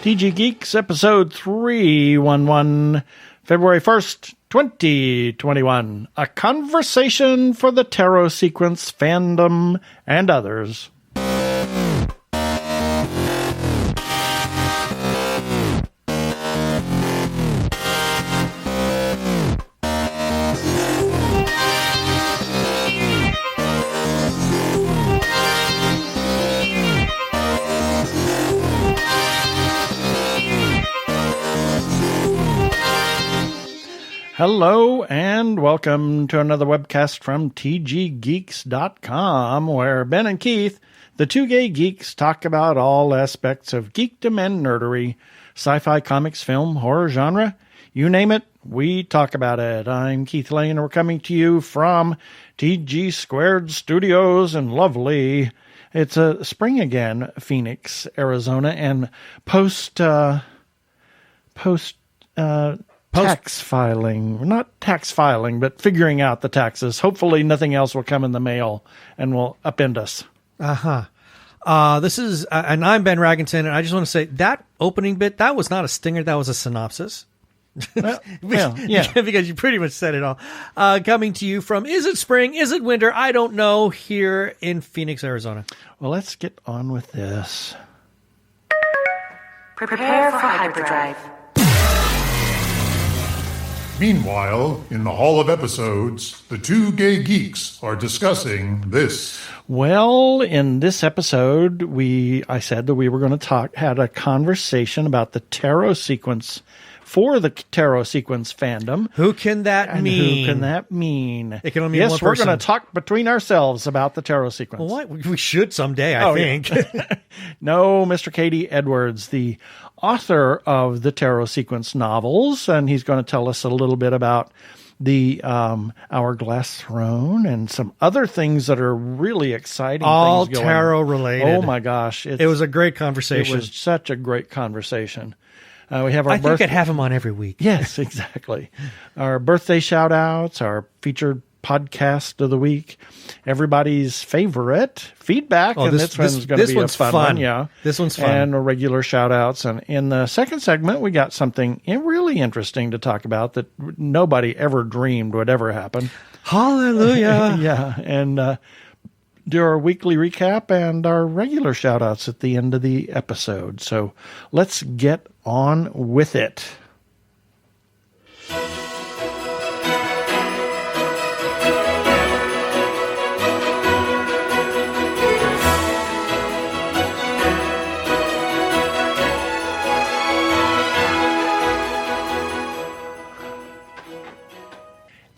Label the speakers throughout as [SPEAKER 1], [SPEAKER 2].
[SPEAKER 1] TG Geeks, episode 311, February 1st, 2021. A conversation for the tarot sequence fandom and others. Hello and welcome to another webcast from tggeeks.com, where Ben and Keith, the Two Gay Geeks, talk about all aspects of geekdom and nerdery, sci-fi, comics, film, horror genre. You name it, we talk about it. I'm Keith Lane, and we're coming to you from TG Squared Studios in lovely, it's a spring again, Phoenix, Arizona, and tax filing, not tax filing, but figuring out the taxes. Hopefully nothing else will come in the mail and will upend us.
[SPEAKER 2] This is, and I'm Ben Raggington, and I just want to say that opening bit, that was not a stinger, that was a synopsis.
[SPEAKER 1] Well, yeah.
[SPEAKER 2] Because you pretty much said it all. Coming to you from, is it spring, is it winter, I don't know, here in Phoenix, Arizona.
[SPEAKER 1] Well, let's get on with this.
[SPEAKER 3] Prepare for hyperdrive.
[SPEAKER 4] Meanwhile, in the Hall of Episodes, the Two Gay Geeks are discussing this.
[SPEAKER 1] Well, in this episode, I said that we were going to had a conversation about the tarot sequence for the tarot sequence fandom.
[SPEAKER 2] Who can that mean?
[SPEAKER 1] Who can that mean?
[SPEAKER 2] It can only mean one person.
[SPEAKER 1] Yes, we're going to talk between ourselves about the tarot sequence.
[SPEAKER 2] Well, what? We should someday, I think.
[SPEAKER 1] Yeah. No, Mr. Katie Edwards, the author of the tarot sequence novels, and he's going to tell us a little bit about the HourGlass Throne and some other things that are really exciting.
[SPEAKER 2] All
[SPEAKER 1] things going
[SPEAKER 2] tarot related.
[SPEAKER 1] Oh my gosh.
[SPEAKER 2] It was a great conversation.
[SPEAKER 1] It was such a great conversation. We have our
[SPEAKER 2] I think I'd have him on every week.
[SPEAKER 1] Yes, exactly. Our birthday shout outs, our featured podcast of the week, everybody's favorite feedback, and this one's going to be a fun one. Yeah,
[SPEAKER 2] this one's fun.
[SPEAKER 1] And regular shout outs. And in the second segment, we got something really interesting to talk about that nobody ever dreamed would ever happen.
[SPEAKER 2] Hallelujah.
[SPEAKER 1] Yeah. And do our weekly recap and our regular shout outs at the end of the episode. So let's get on with it.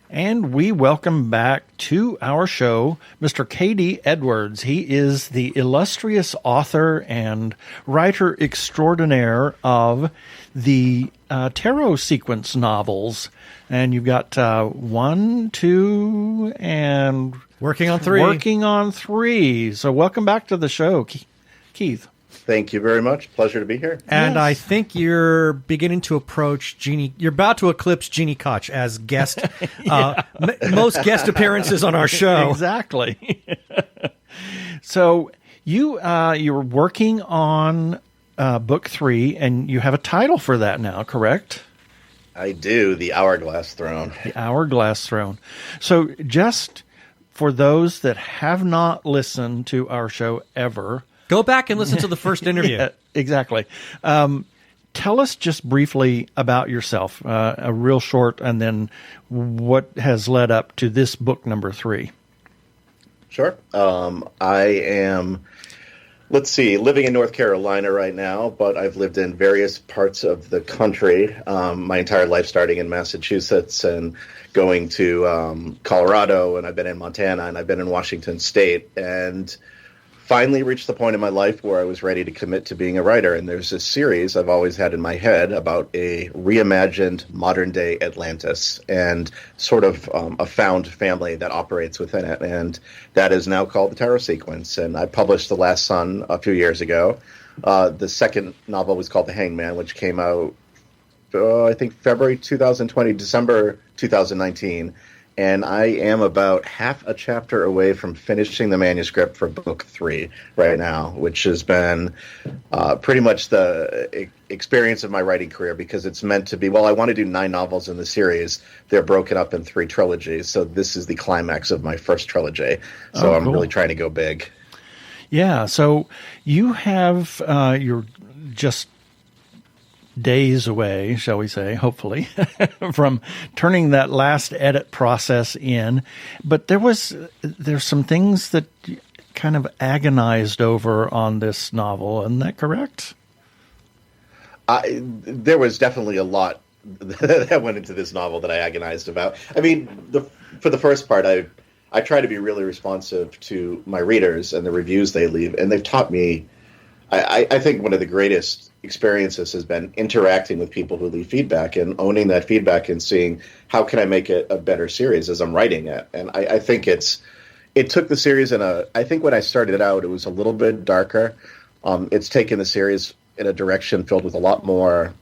[SPEAKER 1] And we welcome back to our show Mr. Katie Edwards. He is the illustrious author and writer extraordinaire of the tarot sequence novels. And you've got 1, 2, and
[SPEAKER 2] working on 3.
[SPEAKER 1] Working on 3. So welcome back to the show, Keith.
[SPEAKER 5] Thank you very much. Pleasure to be here.
[SPEAKER 2] And
[SPEAKER 1] yes.
[SPEAKER 2] I think you're beginning to approach Jeannie. You're about to eclipse Jeannie Koch as guest. Most guest appearances on our show.
[SPEAKER 1] Exactly. So you're working on book 3, and you have a title for that now, correct?
[SPEAKER 5] I do. The HourGlass Throne.
[SPEAKER 1] The HourGlass Throne. So just for those that have not listened to our show ever,
[SPEAKER 2] go back and listen to the first interview.
[SPEAKER 1] Yeah, exactly. Tell us just briefly about yourself, a real short, and then what has led up to this book number 3.
[SPEAKER 5] Sure. I am, living in North Carolina right now, but I've lived in various parts of the country my entire life, starting in Massachusetts and going to Colorado, and I've been in Montana, and I've been in Washington State, and finally reached the point in my life where I was ready to commit to being a writer. And there's this series I've always had in my head about a reimagined modern-day Atlantis and sort of a found family that operates within it. And that is now called the Tarot Sequence. And I published The Last Son a few years ago. The second novel was called The Hangman, which came out, I think, February 2020, December 2019. and I am about half a chapter away from finishing the manuscript for book 3 right now, which has been pretty much the experience of my writing career, because it's meant to be, well, I want to do 9 novels in the series. They're broken up in 3 trilogies, so this is the climax of my first trilogy. So I'm really trying to go big.
[SPEAKER 1] Yeah, so you have you're just days away, shall we say, hopefully, from turning that last edit process in. But there's some things that you kind of agonized over on this novel. Isn't that correct?
[SPEAKER 5] There was definitely a lot that went into this novel that I agonized about. I mean, for the first part, I try to be really responsive to my readers and the reviews they leave, and they've taught me. I think one of the greatest experiences has been interacting with people who leave feedback and owning that feedback and seeing how can I make it a better series as I'm writing it. And I think it took the series I think when I started out, it was a little bit darker. It's taken the series in a direction filled with a lot more,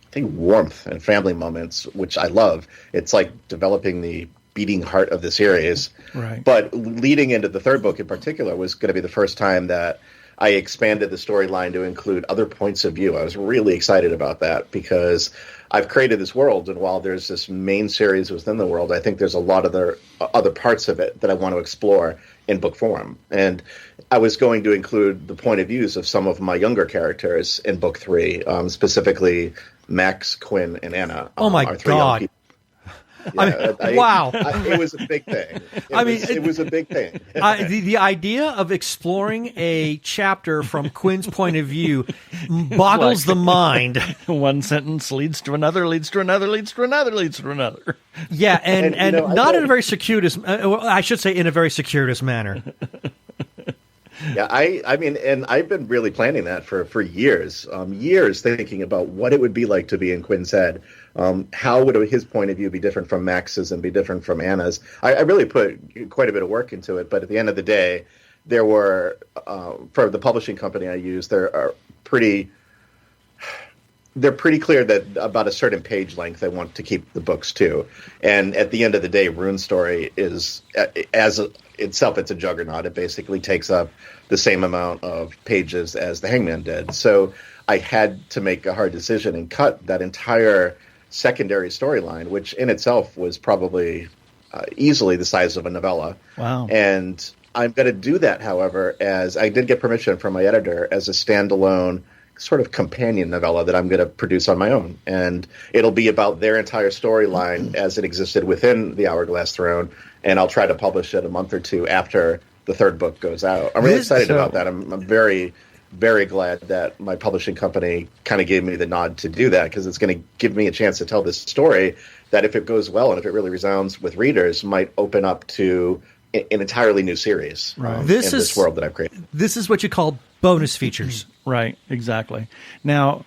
[SPEAKER 5] I think, warmth and family moments, which I love. It's like developing the beating heart of the series.
[SPEAKER 1] Right.
[SPEAKER 5] But leading into the third book in particular was going to be the first time that I expanded the storyline to include other points of view. I was really excited about that because I've created this world, and while there's this main series within the world, I think there's a lot of other parts of it that I want to explore in book form. And I was going to include the point of views of some of my younger characters in book 3, specifically Max, Quinn, and Anna.
[SPEAKER 2] Oh my God.
[SPEAKER 5] Yeah,
[SPEAKER 2] wow.
[SPEAKER 5] It was a big thing. It was a big thing.
[SPEAKER 2] The idea of exploring a chapter from Quinn's point of view boggles the mind.
[SPEAKER 1] One sentence leads to another, leads to another, leads to another, leads to another.
[SPEAKER 2] Yeah, and not in a very circuitous, I should say in a very circuitous manner.
[SPEAKER 5] Yeah, I mean, and I've been really planning that for years, thinking about what it would be like to be in Quinn's head. How would his point of view be different from Max's and be different from Anna's? I really put quite a bit of work into it, but at the end of the day, there were, for the publishing company I use, they're pretty clear that about a certain page length I want to keep the books to. And at the end of the day, Rune's story is, itself, it's a juggernaut. It basically takes up the same amount of pages as The Hangman did. So I had to make a hard decision and cut that entire secondary storyline, which in itself was probably easily the size of a novella.
[SPEAKER 1] Wow.
[SPEAKER 5] And I'm going to do that, however, as I did get permission from my editor, as a standalone sort of companion novella that I'm going to produce on my own. And it'll be about their entire storyline as it existed within the HourGlass Throne. And I'll try to publish it a month or 2 after the third book goes out. I'm really excited about that. I'm very, very glad that my publishing company kind of gave me the nod to do that, because it's going to give me a chance to tell this story that, if it goes well and if it really resounds with readers, might open up to an entirely new series in this world that I've created.
[SPEAKER 2] This is what you call bonus features.
[SPEAKER 1] Right, exactly. Now,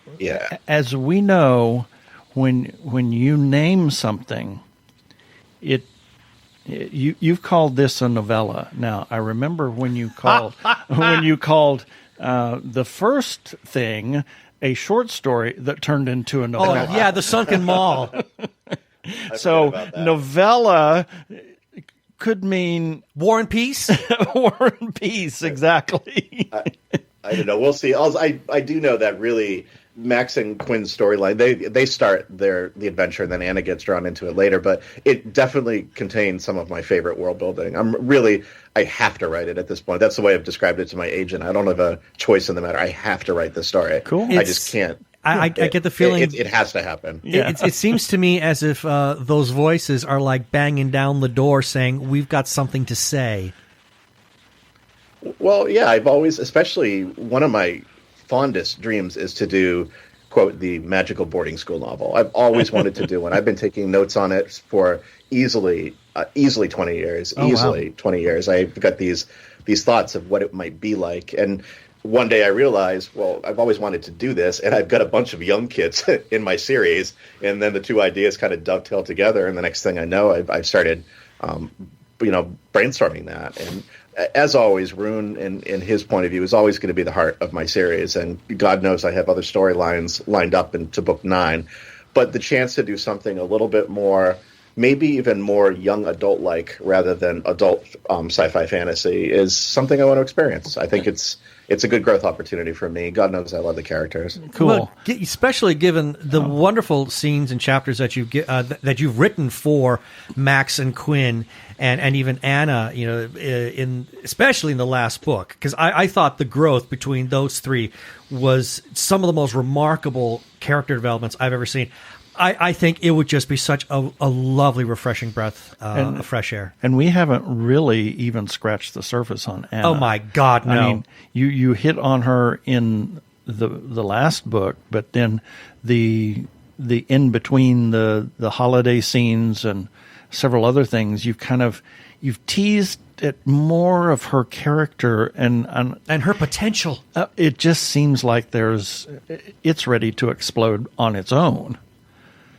[SPEAKER 1] as we know, when you name something, you've called this a novella. Now, I remember when you called the first thing a short story that turned into a novella.
[SPEAKER 2] Oh, yeah, The Sunken Mall.
[SPEAKER 1] So novella could mean
[SPEAKER 2] War and Peace.
[SPEAKER 1] War and Peace, exactly.
[SPEAKER 5] I don't know. We'll see. I do know that really Max and Quinn's storyline, they start the adventure, and then Anna gets drawn into it later. But it definitely contains some of my favorite world building. I have to write it at this point. That's the way I've described it to my agent. I don't have a choice in the matter. I have to write this story.
[SPEAKER 1] Cool.
[SPEAKER 5] I just can't.
[SPEAKER 2] I get the feeling
[SPEAKER 5] it has to happen.
[SPEAKER 1] Yeah.
[SPEAKER 2] It seems to me as if those voices are like banging down the door saying, "We've got something to say."
[SPEAKER 5] Well, yeah, I've always, especially one of my fondest dreams is to do, quote, the magical boarding school novel. I've always wanted to do one. I've been taking notes on it for easily 20 years.
[SPEAKER 1] Wow.
[SPEAKER 5] 20 years. I've got these thoughts of what it might be like. And one day I realized, well, I've always wanted to do this, and I've got a bunch of young kids in my series. And then the two ideas kind of dovetail together. And the next thing I know, I've started, brainstorming that. And as always, Rune, in his point of view, is always going to be the heart of my series. And God knows I have other storylines lined up into book 9. But the chance to do something a little bit more maybe even more young adult-like rather than adult sci-fi fantasy is something I want to experience. I think it's a good growth opportunity for me. God knows I love the characters.
[SPEAKER 1] Cool.
[SPEAKER 2] Well, especially given the wonderful scenes and chapters that you've written for Max and Quinn and even Anna, especially in the last book, because I thought the growth between those three was some of the most remarkable character developments I've ever seen. I think it would just be such a lovely, refreshing breath of fresh air.
[SPEAKER 1] And we haven't really even scratched the surface on Anna.
[SPEAKER 2] Oh, my God, no.
[SPEAKER 1] I mean, you hit on her in the last book, but then the in between the holiday scenes and several other things, you've teased at more of her character and
[SPEAKER 2] her potential.
[SPEAKER 1] It just seems like it's ready to explode on its own.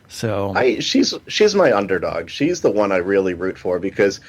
[SPEAKER 1] So
[SPEAKER 5] she's my underdog. She's the one I really root for because,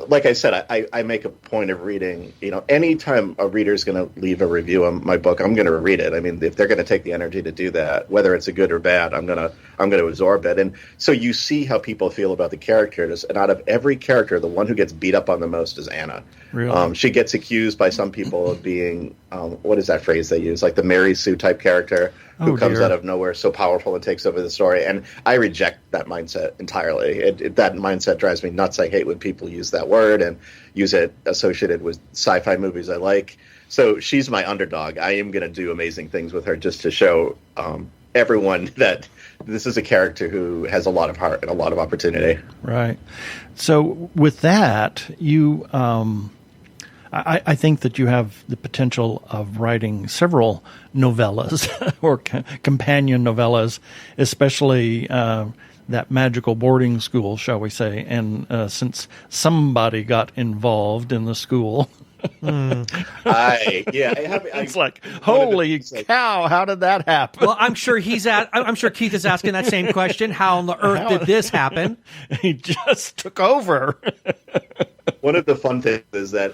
[SPEAKER 5] like I said, I make a point of reading. Anytime a reader's going to leave a review on my book, I'm going to read it. I mean, if they're going to take the energy to do that, whether it's a good or bad, I'm going to absorb it. And so you see how people feel about the characters. And out of every character, the one who gets beat up on the most is Anna.
[SPEAKER 1] Really?
[SPEAKER 5] She gets accused by some people of being what is that phrase they use? Like the Mary Sue type character who comes out of nowhere, so powerful and takes over the story. And I reject that mindset entirely. That mindset drives me nuts. I hate when people use that word and use it associated with sci-fi movies I like. So she's my underdog. I am going to do amazing things with her just to show everyone that this is a character who has a lot of heart and a lot of opportunity.
[SPEAKER 1] Right. So with that, you... I think that you have the potential of writing several novellas or companion novellas, especially that magical boarding school, shall we say. And since somebody got involved in the school,
[SPEAKER 5] it's
[SPEAKER 1] like, holy cow, how did that happen?
[SPEAKER 2] Well, I'm sure Keith is asking that same question. How on the earth did this happen?
[SPEAKER 1] He just took over.
[SPEAKER 5] One of the fun things is that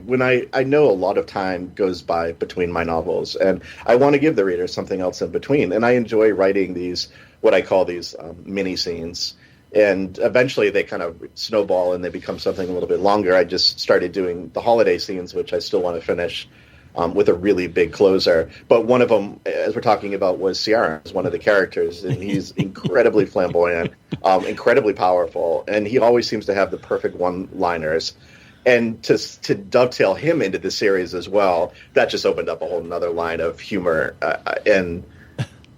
[SPEAKER 5] when I know a lot of time goes by between my novels, and I want to give the reader something else in between. And I enjoy writing what I call these mini scenes. And eventually they kind of snowball and they become something a little bit longer. I just started doing the holiday scenes, which I still want to finish with a really big closer. But one of them, as we're talking about, was Ciaran, one of the characters. And he's incredibly flamboyant, incredibly powerful. And he always seems to have the perfect one-liners. And to dovetail him into the series as well, that just opened up a whole nother line of humor. And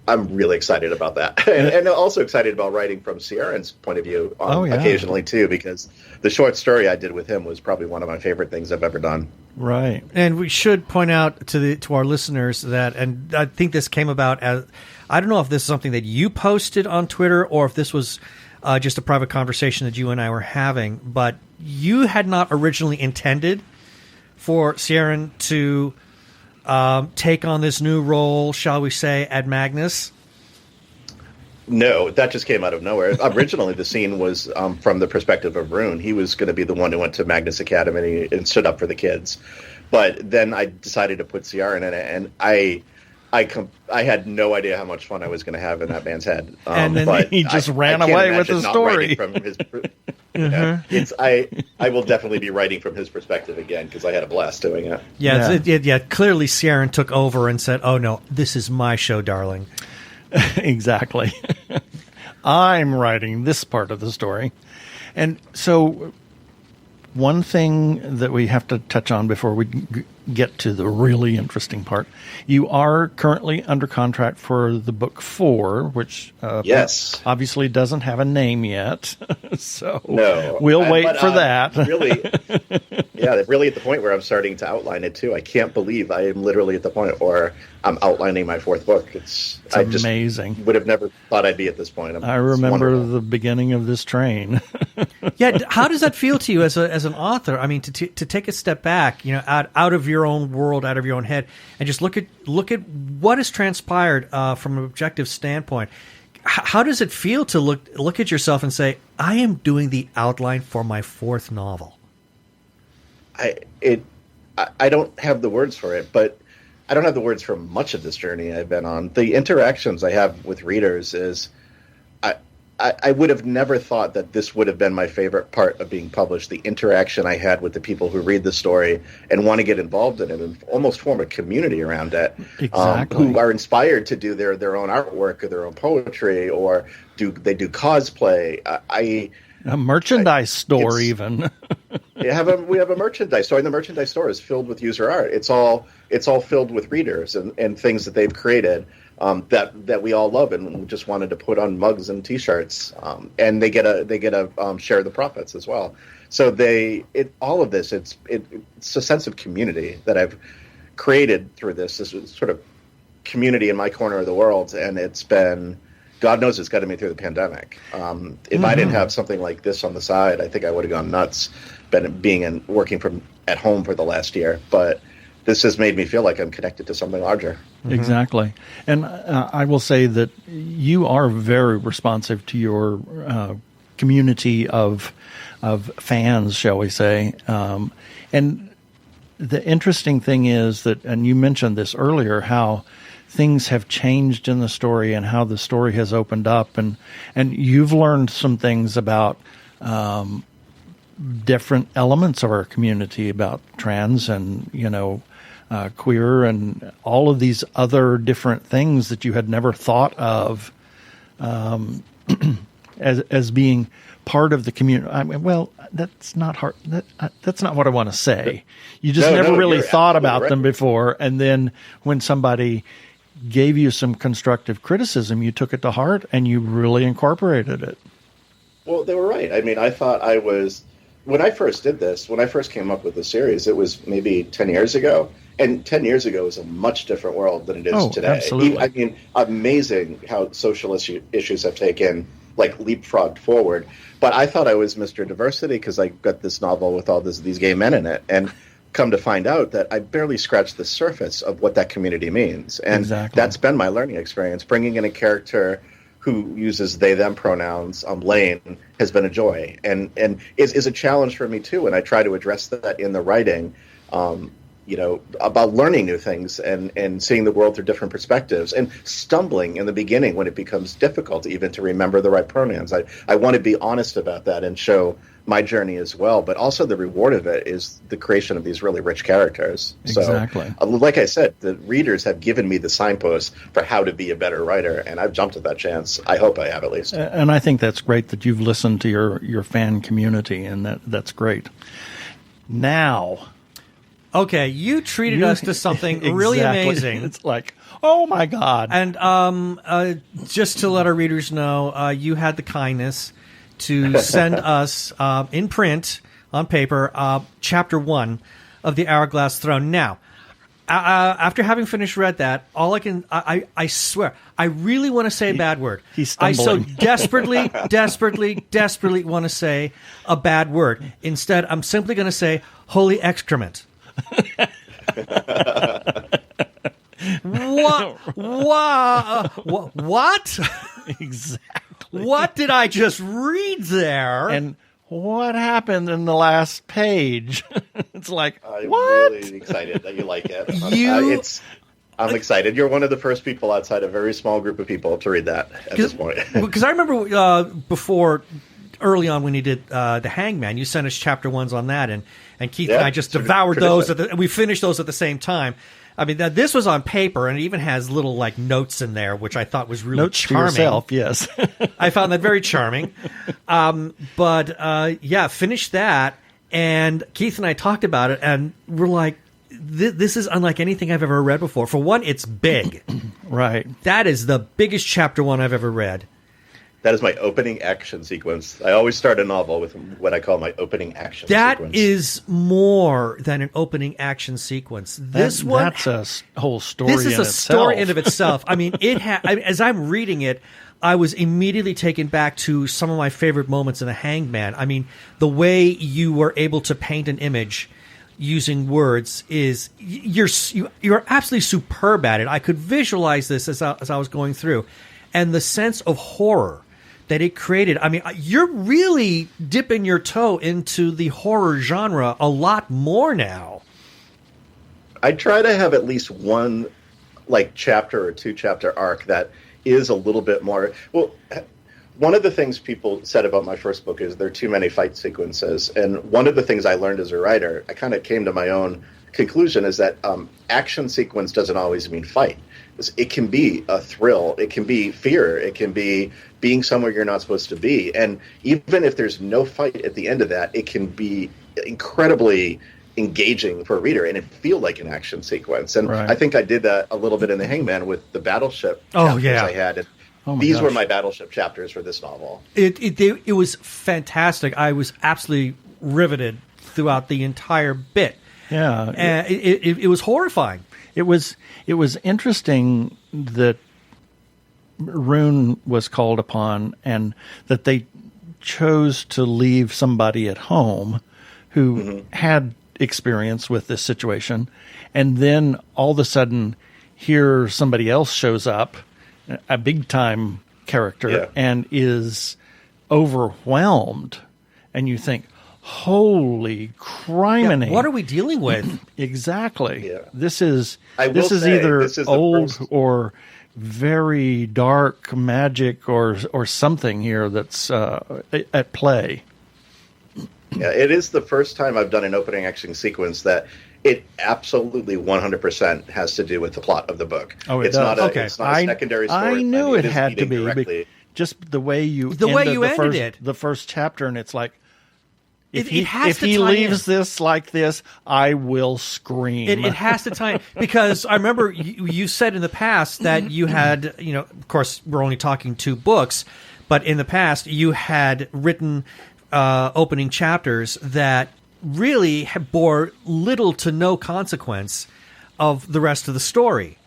[SPEAKER 5] I'm really excited about that. And also excited about writing from Ciaran's point of view occasionally, too, because the short story I did with him was probably one of my favorite things I've ever done.
[SPEAKER 1] Right.
[SPEAKER 2] And we should point out to our listeners that, and I think this came about as, I don't know if this is something that you posted on Twitter or if this was just a private conversation that you and I were having, but you had not originally intended for Ciaran to take on this new role, shall we say, at Magnus?
[SPEAKER 5] No, that just came out of nowhere. Originally, the scene was from the perspective of Rune. He was going to be the one who went to Magnus Academy and stood up for the kids. But then I decided to put Ciaran in it, and I had no idea how much fun I was going to have in that man's head.
[SPEAKER 1] And then he just ran away with the story.
[SPEAKER 5] From his, I will definitely be writing from his perspective again because I had a blast doing it.
[SPEAKER 2] Yeah. Clearly, Ciaran took over and said, "Oh no, this is my show, darling."
[SPEAKER 1] Exactly. I'm writing this part of the story. And so one thing that we have to touch on before we get to the really interesting part, you are currently under contract for the book 4, which
[SPEAKER 5] yes,
[SPEAKER 1] obviously doesn't have a name yet. So
[SPEAKER 5] no,
[SPEAKER 1] we'll wait for that.
[SPEAKER 5] Really at the point where I'm starting to outline it too. I can't believe I am literally at the point where I'm outlining my 4th book. It's
[SPEAKER 1] amazing.
[SPEAKER 5] Just would have never thought I'd be at this point.
[SPEAKER 1] I remember the beginning of this train.
[SPEAKER 2] Yeah, how does that feel to you as an author? I mean, to take a step back, out of your own world, out of your own head, and just look at what has transpired from an objective standpoint. How does it feel to look at yourself and say, I am doing the outline for my 4th novel?
[SPEAKER 5] I don't have the words for it, but I don't have the words for much of this journey I've been on. The interactions I have with readers is I would have never thought that this would have been my favorite part of being published, the interaction I had with the people who read the story and want to get involved in it and almost form a community around it.
[SPEAKER 1] Exactly.
[SPEAKER 5] Who are inspired to do their own artwork or their own poetry, or do cosplay.
[SPEAKER 1] A merchandise store even.
[SPEAKER 5] we have a merchandise store, and the merchandise store is filled with user art. It's all filled with readers and things that they've created that we all love, and we just wanted to put on mugs and T-shirts, and they get a share of the profits as well. So all of this, it's a sense of community that I've created through this sort of community in my corner of the world, and it's been, God knows, it's gotten me through the pandemic. If I didn't have something like this on the side, I think I would have gone nuts, working from at home for the last year. But this has made me feel like I'm connected to something larger.
[SPEAKER 1] Exactly. And I will say that you are very responsive to your community of fans, shall we say. And the interesting thing is that, and you mentioned this earlier, how things have changed in the story and how the story has opened up. And you've learned some things about different elements of our community, about trans and, queer and all of these other different things that you had never thought of as being part of the community. I mean, well, that's not hard. That's not what I want to say. You just never really thought about them before. And then when somebody gave you some constructive criticism, you took it to heart and you really incorporated it.
[SPEAKER 5] Well, they were right. I mean, I thought when I first did this, when I first came up with the series, it was maybe 10 years ago. And 10 years ago was a much different world than it is today.
[SPEAKER 1] Absolutely.
[SPEAKER 5] I mean, amazing how social issues have leapfrogged forward. But I thought I was Mr. Diversity because I got this novel with all these gay men in it. And come to find out that I barely scratched the surface of what that community means. And that's been my learning experience. Bringing in a character who uses they, them pronouns, Lane, has been a joy and is a challenge for me, too. And I try to address that in the writing, about learning new things and seeing the world through different perspectives and stumbling in the beginning when it becomes difficult even to remember the right pronouns. I want to be honest about that and show my journey as well, but also the reward of it is the creation of these really rich characters.
[SPEAKER 1] Exactly.
[SPEAKER 5] So, like I said, the readers have given me the signposts for how to be a better writer, and I've jumped at that chance. I hope I have, at least.
[SPEAKER 1] And I think that's great that you've listened to your fan community, and that's great. Now,
[SPEAKER 2] okay, you treated us to something really amazing.
[SPEAKER 1] It's like, oh my God.
[SPEAKER 2] And just to let our readers know, you had the kindness to send us in print, on paper, Chapter 1 of the HourGlass Throne. Now, after having finished read that, I swear, I really want to say a bad word.
[SPEAKER 1] He's
[SPEAKER 2] I so
[SPEAKER 1] stumbling.
[SPEAKER 2] desperately want to say a bad word. Instead, I'm simply going to say, holy excrement. What?
[SPEAKER 1] Exactly.
[SPEAKER 2] What did I just read there?
[SPEAKER 1] And what happened in the last page? It's like,
[SPEAKER 5] I'm
[SPEAKER 1] what?
[SPEAKER 5] really excited that you like it. I'm excited. You're one of the first people outside a very small group of people to read that at this point.
[SPEAKER 2] Because I remember before, early on when you did The Hangman, you sent us Chapter 1s on that, and Keith and I just devoured those. We finished those at the same time. I mean, this was on paper, and it even has little notes in there, which I thought was really charming.
[SPEAKER 1] To yourself, yes.
[SPEAKER 2] I found that very charming. Finished that, and Keith and I talked about it, and we're like, this is unlike anything I've ever read before. For one, it's big.
[SPEAKER 1] Right.
[SPEAKER 2] That is the biggest Chapter 1 I've ever read.
[SPEAKER 5] That is my opening action sequence. I always start a novel with what I call my opening action sequence.
[SPEAKER 2] That is more than an opening action sequence. That's
[SPEAKER 1] a whole story.
[SPEAKER 2] This is a story in of itself. I mean, as I'm reading it, I was immediately taken back to some of my favorite moments in The Hangman. I mean, the way you were able to paint an image using words is you're absolutely superb at it. I could visualize this as I was going through, and the sense of horror that it created. I mean, you're really dipping your toe into the horror genre a lot more now.
[SPEAKER 5] I try to have at least one chapter or two chapter arc that is a little bit more. Well, one of the things people said about my first book is there are too many fight sequences. And one of the things I learned as a writer, I kind of came to my own conclusion, is that action sequence doesn't always mean fight. It can be a thrill. It can be fear. It can be being somewhere you're not supposed to be. And even if there's no fight at the end of that, it can be incredibly engaging for a reader and it feel like an action sequence. And I think I did that a little bit in The Hangman with the battleship chapters I had. And these were my battleship chapters for this novel.
[SPEAKER 2] It was fantastic. I was absolutely riveted throughout the entire bit.
[SPEAKER 1] Yeah.
[SPEAKER 2] And it was horrifying.
[SPEAKER 1] It was interesting that Rune was called upon and that they chose to leave somebody at home who had experience with this situation, and then all of a sudden here somebody else shows up, a big time character, and is overwhelmed, and you think, holy criminy,
[SPEAKER 2] what are we dealing with?
[SPEAKER 1] Exactly. This is either old or very dark magic or something here that's at play.
[SPEAKER 5] Yeah, it is the first time I've done an opening action sequence that it absolutely 100% has to do with the plot of the book.
[SPEAKER 1] Oh, it's not
[SPEAKER 5] a secondary story.
[SPEAKER 1] I knew it had to be, just the way you ended it. The first chapter, and it's like, if he leaves this like this, I will scream.
[SPEAKER 2] It has to tie in, because I remember you said in the past that you had, of course, we're only talking 2 books, but in the past you had written opening chapters that really bore little to no consequence of the rest of the story.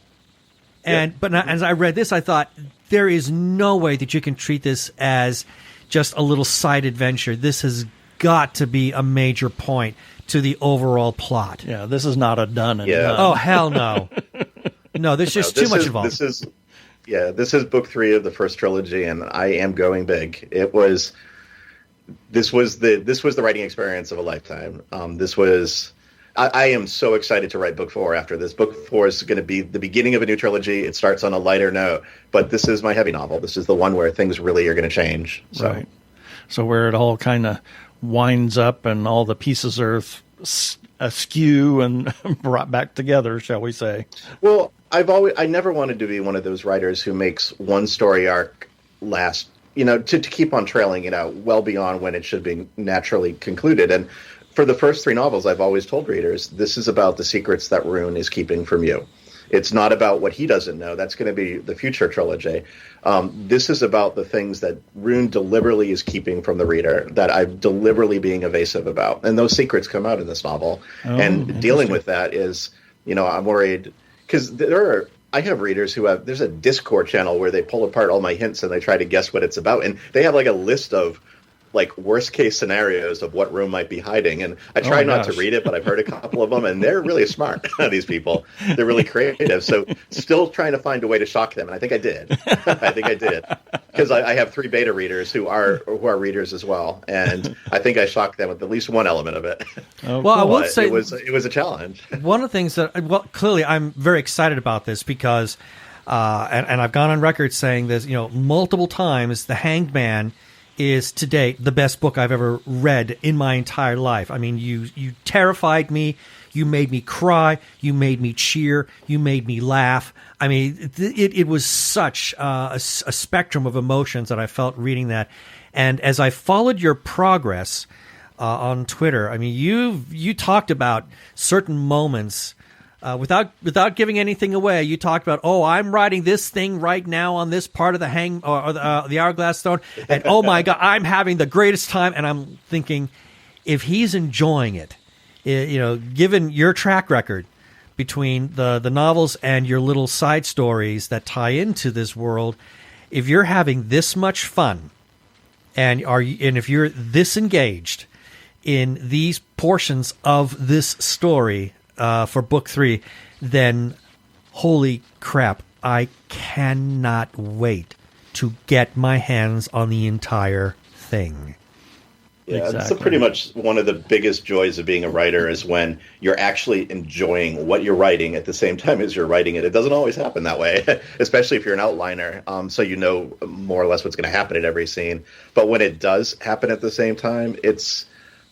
[SPEAKER 2] But as I read this, I thought, there is no way that you can treat this as just a little side adventure. This has got to be a major point to the overall plot.
[SPEAKER 1] Yeah, this is not a done and done.
[SPEAKER 2] Oh, hell no. No, there's just too much involved.
[SPEAKER 5] This is book 3 of the first trilogy, and I am going big. This was the writing experience of a lifetime. I am so excited to write book 4 after this. Book 4 is going to be the beginning of a new trilogy. It starts on a lighter note, but this is my heavy novel. This is the one where things really are going to change. So.
[SPEAKER 1] Right. So where it all kind of winds up and all the pieces are askew and brought back together, shall we say?
[SPEAKER 5] Well, I never wanted to be one of those writers who makes one story arc last, to keep on trailing it out well beyond when it should be naturally concluded. And for the first 3 novels, I've always told readers, this is about the secrets that Rune is keeping from you. It's not about what he doesn't know. That's going to be the future trilogy. This is about the things that Rune deliberately is keeping from the reader, that I'm deliberately being evasive about. And those secrets come out in this novel. And dealing with that is, I'm worried, because I have readers who there's a Discord channel where they pull apart all my hints and they try to guess what it's about. And they have like a list of worst case scenarios of what Rune might be hiding. And I try not to read it, but I've heard a couple of them, and they're really smart, these people. They're really creative. So still trying to find a way to shock them. And I think I did. Because I have 3 beta readers who are readers as well. And I think I shocked them with at least one element of it.
[SPEAKER 2] I will say
[SPEAKER 5] it was a challenge.
[SPEAKER 2] One of the things that, clearly I'm very excited about this because, and I've gone on record saying this, multiple times, The Hanged Man is to date the best book I've ever read in my entire life. I mean, you terrified me, you made me cry, you made me cheer, you made me laugh. I mean, it was such a spectrum of emotions that I felt reading that. And as I followed your progress on Twitter, I mean, you talked about certain moments. Without giving anything away, you talked about, I'm writing this thing right now on this part of the the HourGlass Throne, and oh my God, I'm having the greatest time. And I'm thinking, if he's enjoying it, given your track record between the novels and your little side stories that tie into this world, if you're having this much fun, and if you're this engaged in these portions of this story. For book 3, then holy crap, I cannot wait to get my hands on the entire thing.
[SPEAKER 5] Yeah,
[SPEAKER 1] Exactly.
[SPEAKER 5] so pretty much one of the biggest joys of being a writer is when you're actually enjoying what you're writing at the same time as you're writing it. It doesn't always happen that way, especially if you're an outliner, so you know more or less what's going to happen at every scene. But when it does happen at the same time, it's,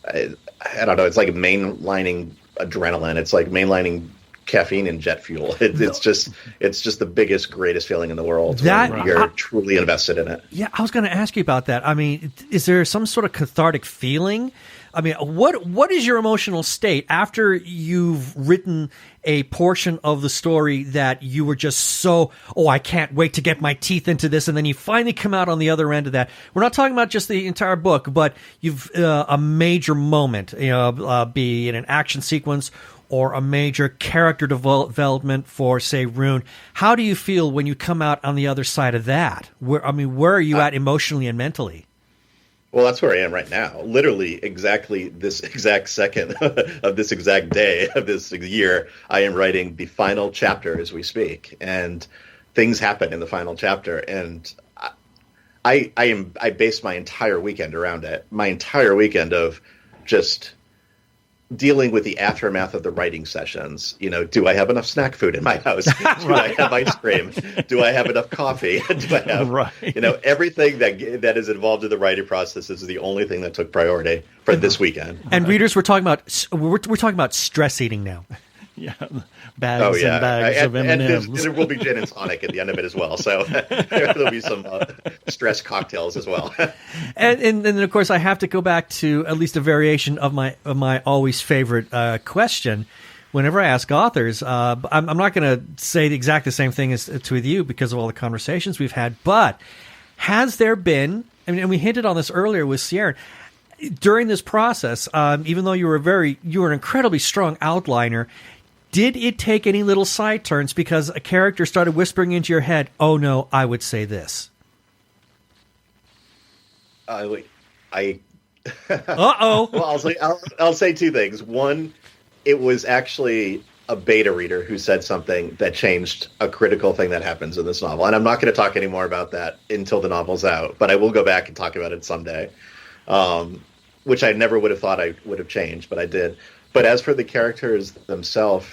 [SPEAKER 5] I don't know, it's like mainlining adrenaline. It's like mainlining caffeine and jet fuel. It's just the biggest, greatest feeling in the world when you're truly invested in it.
[SPEAKER 2] Yeah, I was going to ask you about that. I mean, is there some sort of cathartic feeling? I mean, what is your emotional state after you've written a portion of the story that you were just so, I can't wait to get my teeth into this, and then you finally come out on the other end of that? We're not talking about just the entire book, but you've a major moment, be it an action sequence or a major character development for, say, Rune. How do you feel when you come out on the other side of that? Where are you at emotionally and mentally?
[SPEAKER 5] Well, that's where I am right now. Literally, exactly this exact second of this exact day of this year, I am writing the final chapter as we speak, and things happen in the final chapter, and I base my entire weekend around it. My entire weekend of just dealing with the aftermath of the writing sessions. Do I have enough snack food in my house? Do I have ice cream? Do I have enough coffee? Do I have, everything that is involved in the writing process is the only thing that took priority for this weekend.
[SPEAKER 2] And readers, we're talking about stress eating now.
[SPEAKER 1] Yeah, bags and bags of M&Ms.
[SPEAKER 5] And there will be gin and tonic at the end of it as well. So there'll be some stress cocktails as well.
[SPEAKER 2] And then, of course, I have to go back to at least a variation of my always favorite question. Whenever I ask authors, I'm not going to say the exact the same thing as with you because of all the conversations we've had, but has there been, and we hinted on this earlier with Sierra, during this process, even though you were an incredibly strong outliner, did it take any little side turns because a character started whispering into your head, "Oh no, I would say this"?
[SPEAKER 5] Uh-oh.
[SPEAKER 2] Well,
[SPEAKER 5] I'll say two things. One, it was actually a beta reader who said something that changed a critical thing that happens in this novel, and I'm not going to talk any more about that until the novel's out. But I will go back and talk about it someday, which I never would have thought I would have changed, but I did. But as for the characters themselves,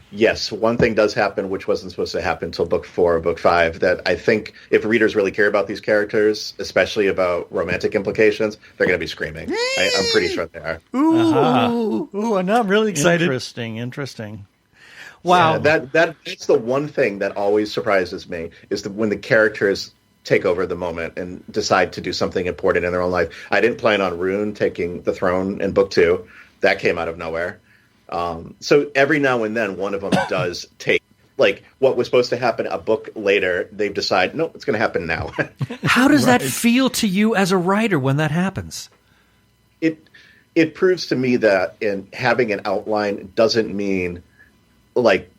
[SPEAKER 5] yes, one thing does happen, which wasn't supposed to happen until book 4 or book 5, that I think if readers really care about these characters, especially about romantic implications, they're going to be screaming. I'm pretty sure they are.
[SPEAKER 2] Ooh, and I'm really excited.
[SPEAKER 1] Interesting.
[SPEAKER 2] Wow.
[SPEAKER 5] Yeah, that's the one thing that always surprises me, is that when the characters take over the moment and decide to do something important in their own life. I didn't plan on Rune taking the throne in book 2. That came out of nowhere. So every now and then, one of them does take, like, what was supposed to happen a book later, they've decided, no, it's going to happen now.
[SPEAKER 2] How does that feel to you as a writer when that happens?
[SPEAKER 5] It proves to me that in having an outline doesn't mean, like,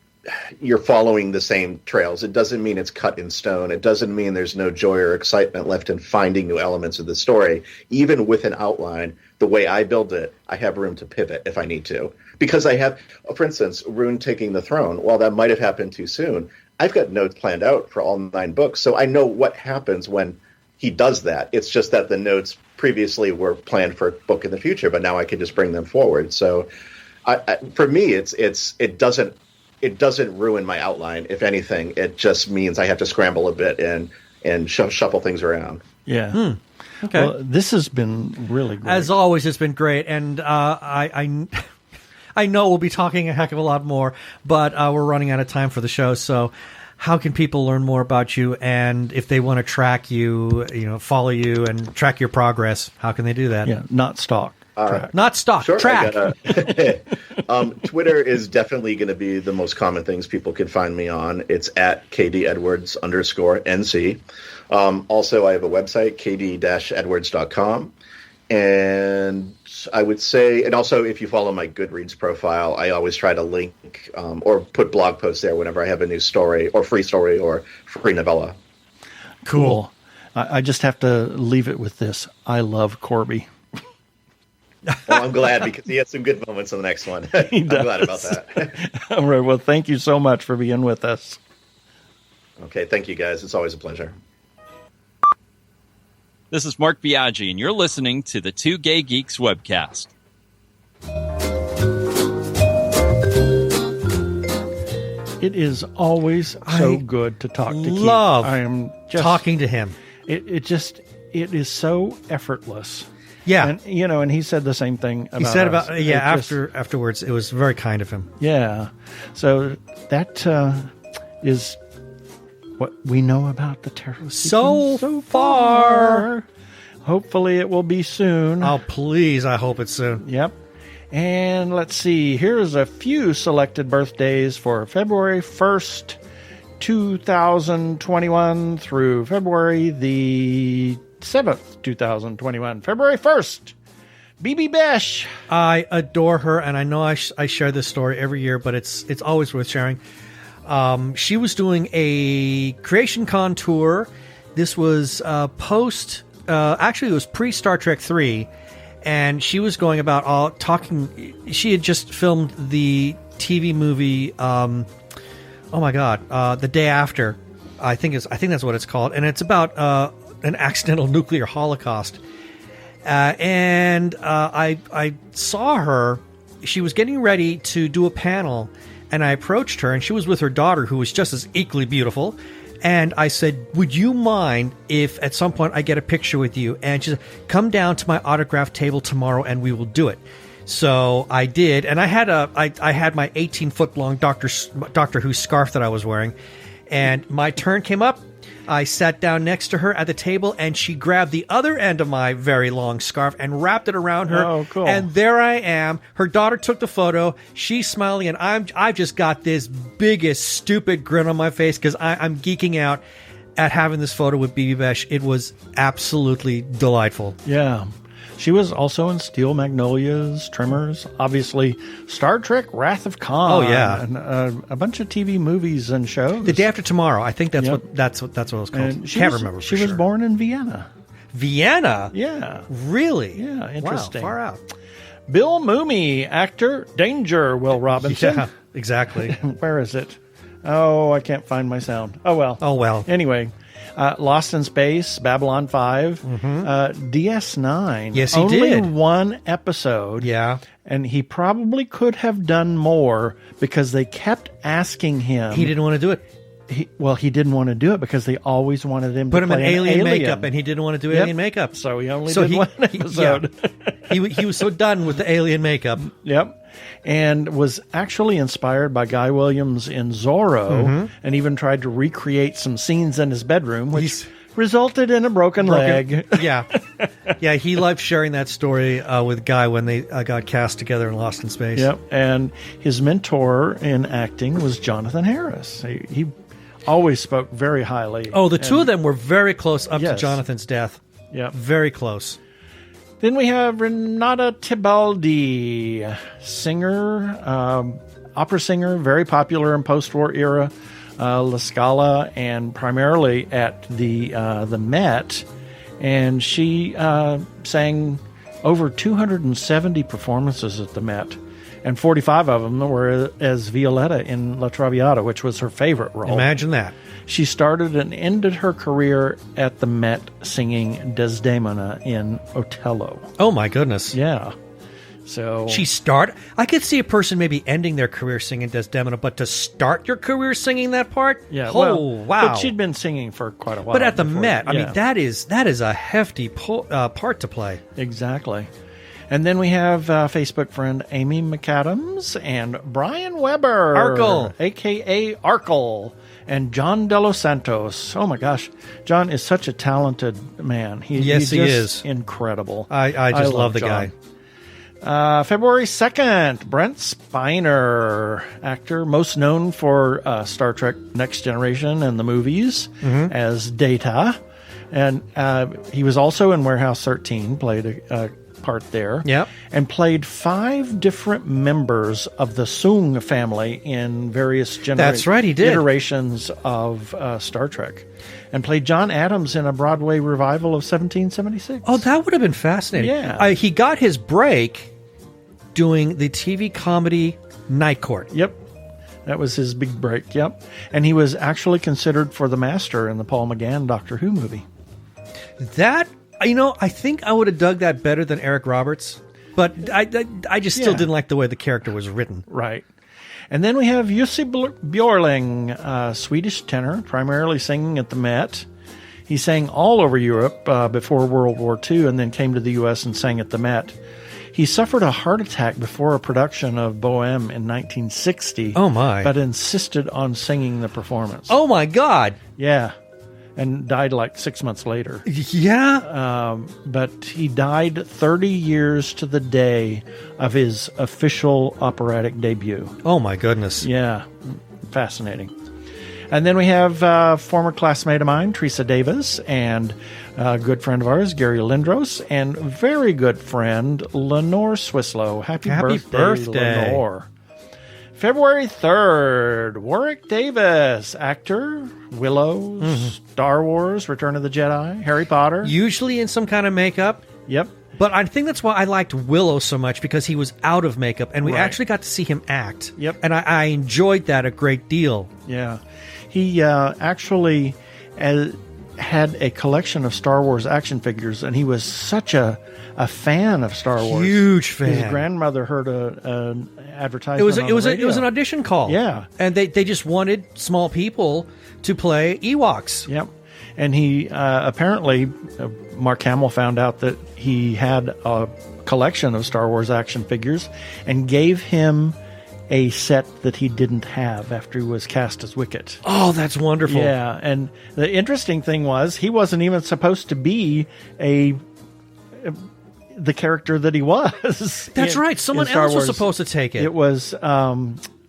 [SPEAKER 5] you're following the same trails. It doesn't mean it's cut in stone. It doesn't mean there's no joy or excitement left in finding new elements of the story. Even with an outline, the way I build it, I have room to pivot if I need to. Because I have, for instance, Rune taking the throne, while that might have happened too soon, I've got notes planned out for all 9 books, so I know what happens when he does that. It's just that the notes previously were planned for a book in the future, but now I can just bring them forward. So for me, it doesn't ruin my outline. If anything, it just means I have to scramble a bit and shuffle things around.
[SPEAKER 1] Yeah.
[SPEAKER 2] Okay.
[SPEAKER 1] Well, this has been really great.
[SPEAKER 2] As always, it's been great, and I know we'll be talking a heck of a lot more, but we're running out of time for the show. So, how can people learn more about you? And if they want to track you, follow you and track your progress, how can they do that?
[SPEAKER 1] Yeah, not stalk.
[SPEAKER 2] Not stalk.
[SPEAKER 5] Sure,
[SPEAKER 2] track.
[SPEAKER 5] Twitter is definitely going to be the most common things people can find me on. It's at KD_Edwards_NC. Also, I have a website, kd-edwards.com. And I would say, and also if you follow my Goodreads profile, I always try to link or put blog posts there whenever I have a new story or free novella.
[SPEAKER 1] Cool. I just have to leave it with this. I love Corby.
[SPEAKER 5] Well, I'm glad because he had some good moments in the next one. I'm glad about that.
[SPEAKER 1] All right. Well, thank you so much for being with us.
[SPEAKER 5] Okay. Thank you, guys. It's always a pleasure.
[SPEAKER 3] This is Mark Biaggi, and you're listening to the Two Gay Geeks webcast.
[SPEAKER 1] It is always so good to talk to Keith.
[SPEAKER 2] Love
[SPEAKER 1] I am just
[SPEAKER 2] talking to him.
[SPEAKER 1] It is so effortless.
[SPEAKER 2] Yeah.
[SPEAKER 1] And, and he said the same thing about
[SPEAKER 2] He said
[SPEAKER 1] us.
[SPEAKER 2] about, afterwards, it was very kind of him.
[SPEAKER 1] Yeah. So that is what we know about the terror
[SPEAKER 2] So
[SPEAKER 1] sequence
[SPEAKER 2] far.
[SPEAKER 1] Hopefully it will be soon.
[SPEAKER 2] Oh, please. I hope it's soon.
[SPEAKER 1] Yep. And let's see. Here's a few selected birthdays for February 1st, 2021 through February the 7th, 2021. February 1st, BB Besh.
[SPEAKER 2] I adore her, and I know I share this story every year, but it's always worth sharing. She was doing a Creation Con tour. This was actually it was pre-Star Trek 3, and she was going about talking. She had just filmed the TV movie, The Day After. I think that's what it's called, and it's about an accidental nuclear holocaust. And I saw her. She was getting ready to do a panel, and I approached her, and she was with her daughter, who was just as equally beautiful. And I said, "Would you mind if at some point I get a picture with you?" And she said, "Come down to my autograph table tomorrow, and we will do it." So I did, and I had my 18-foot long Doctor Who scarf that I was wearing, and my turn came up. I sat down next to her at the table, and she grabbed the other end of my very long scarf and wrapped it around her.
[SPEAKER 1] Oh, cool.
[SPEAKER 2] And there I am. Her daughter took the photo. She's smiling, and I've just got this biggest stupid grin on my face because I'm geeking out at having this photo with BB Besh. It was absolutely delightful.
[SPEAKER 1] Yeah. She was also in Steel Magnolias, Tremors, obviously Star Trek, Wrath of Khan.
[SPEAKER 2] Oh, yeah.
[SPEAKER 1] And a bunch of TV movies and shows.
[SPEAKER 2] The Day After Tomorrow. I think that's
[SPEAKER 1] Yep.
[SPEAKER 2] what it was called.
[SPEAKER 1] And
[SPEAKER 2] Can't remember.
[SPEAKER 1] She was born in Vienna.
[SPEAKER 2] Vienna.
[SPEAKER 1] Yeah.
[SPEAKER 2] Really?
[SPEAKER 1] Yeah, interesting.
[SPEAKER 2] Wow, far out.
[SPEAKER 1] Bill Mooney, actor, Danger, Will Robinson.
[SPEAKER 2] Yeah, exactly.
[SPEAKER 1] Where is it? Oh, I can't find my sound. Oh, well.
[SPEAKER 2] Oh, well.
[SPEAKER 1] Anyway, Lost in Space, Babylon 5, DS9.
[SPEAKER 2] Yes, he
[SPEAKER 1] Only
[SPEAKER 2] did.
[SPEAKER 1] one episode.
[SPEAKER 2] Yeah.
[SPEAKER 1] And he probably could have done more because they kept asking him.
[SPEAKER 2] He didn't want to do it.
[SPEAKER 1] He didn't want to do it because they always wanted him
[SPEAKER 2] Put
[SPEAKER 1] to
[SPEAKER 2] him in
[SPEAKER 1] play an
[SPEAKER 2] alien makeup, and he didn't want to do alien makeup.
[SPEAKER 1] So he only did one episode.
[SPEAKER 2] He was so done with the alien makeup.
[SPEAKER 1] Yep. And was actually inspired by Guy Williams in Zorro, and even tried to recreate some scenes in his bedroom, which resulted in a broken leg.
[SPEAKER 2] Yeah. Yeah, he loved sharing that story with Guy when they got cast together in Lost in Space.
[SPEAKER 1] Yep. And his mentor in acting was Jonathan Harris. He always spoke very highly.
[SPEAKER 2] Oh, the two of them were very close up to
[SPEAKER 1] Yes.
[SPEAKER 2] Jonathan's death.
[SPEAKER 1] Yep.
[SPEAKER 2] Very close.
[SPEAKER 1] Then we have Renata Tebaldi, singer, opera singer, very popular in post-war era, La Scala, and primarily at the Met. And she sang over 270 performances at the Met, and 45 of them were as Violetta in La Traviata, which was her favorite role.
[SPEAKER 2] Imagine that.
[SPEAKER 1] She started and ended her career at the Met singing Desdemona in Otello.
[SPEAKER 2] Oh, my goodness.
[SPEAKER 1] Yeah. So
[SPEAKER 2] I could see a person maybe ending their career singing Desdemona, but to start your career singing that part?
[SPEAKER 1] yeah.
[SPEAKER 2] Wow.
[SPEAKER 1] But she'd been singing for quite a while.
[SPEAKER 2] But at the
[SPEAKER 1] before.
[SPEAKER 2] Met, I
[SPEAKER 1] Yeah,
[SPEAKER 2] mean, that is a hefty part to play.
[SPEAKER 1] exactly. And then we have Facebook friend Amy McAdams and Brian Weber,
[SPEAKER 2] Arkle.
[SPEAKER 1] a.k.a. Arkle, and John De Los Santos. Oh, my gosh. John is such a talented man.
[SPEAKER 2] Yes, he
[SPEAKER 1] just
[SPEAKER 2] is.
[SPEAKER 1] Incredible.
[SPEAKER 2] I just love the
[SPEAKER 1] John.
[SPEAKER 2] guy.
[SPEAKER 1] February 2nd, Brent Spiner, actor most known for Star Trek Next Generation and the movies as Data. And he was also in Warehouse 13, played a part there.
[SPEAKER 2] Yep.
[SPEAKER 1] And played 5 different members of the Soong family in various
[SPEAKER 2] That's right, he did.
[SPEAKER 1] iterations of Star Trek. And played John Adams in a Broadway revival of 1776.
[SPEAKER 2] Oh, that would have been fascinating.
[SPEAKER 1] Yeah.
[SPEAKER 2] He got his break doing the TV comedy Night Court.
[SPEAKER 1] Yep. That was his big break, yep. And he was actually considered for the Master in the Paul McGann Doctor Who movie.
[SPEAKER 2] That I think I would have dug that better than Eric Roberts, but I just still didn't like the way the character was written.
[SPEAKER 1] Right. And then we have Jussi Björling, a Swedish tenor, primarily singing at the Met. He sang all over Europe before World War II and then came to the U.S. and sang at the Met. He suffered a heart attack before a production of Bohème in 1960.
[SPEAKER 2] Oh, my.
[SPEAKER 1] But insisted on singing the performance.
[SPEAKER 2] Oh, my God.
[SPEAKER 1] Yeah. And died like 6 months later.
[SPEAKER 2] Yeah.
[SPEAKER 1] But he died 30 years to the day of his official operatic debut.
[SPEAKER 2] Oh, my goodness.
[SPEAKER 1] Yeah. Fascinating. And then we have former classmate of mine, Teresa Davis, and a good friend of ours, Gary Lindros, and very good friend, Lenore Swisslow. Happy birthday, Lenore. February 3rd, Warwick Davis, actor, Willow, Star Wars, Return of the Jedi, Harry Potter.
[SPEAKER 2] Usually in some kind of makeup.
[SPEAKER 1] Yep.
[SPEAKER 2] But I think that's why I liked Willow so much, because he was out of makeup, and we
[SPEAKER 1] Right.
[SPEAKER 2] actually got to see him act.
[SPEAKER 1] Yep.
[SPEAKER 2] And I enjoyed that a great deal.
[SPEAKER 1] Yeah. He actually had a collection of Star Wars action figures, and he was such a fan of Star Wars.
[SPEAKER 2] Huge fan.
[SPEAKER 1] His grandmother heard an advertisement.
[SPEAKER 2] It was
[SPEAKER 1] on
[SPEAKER 2] it was
[SPEAKER 1] the
[SPEAKER 2] a, it was
[SPEAKER 1] radio.
[SPEAKER 2] an audition call.
[SPEAKER 1] Yeah.
[SPEAKER 2] And they just wanted small people to play Ewoks.
[SPEAKER 1] Yep. And he apparently, Mark Hamill found out that he had a collection of Star Wars action figures and gave him a set that he didn't have after he was cast as Wicket.
[SPEAKER 2] Oh, that's wonderful.
[SPEAKER 1] Yeah, and the interesting thing was he wasn't even supposed to be the character that he was.
[SPEAKER 2] That's right. Someone else was supposed to take it.
[SPEAKER 1] It was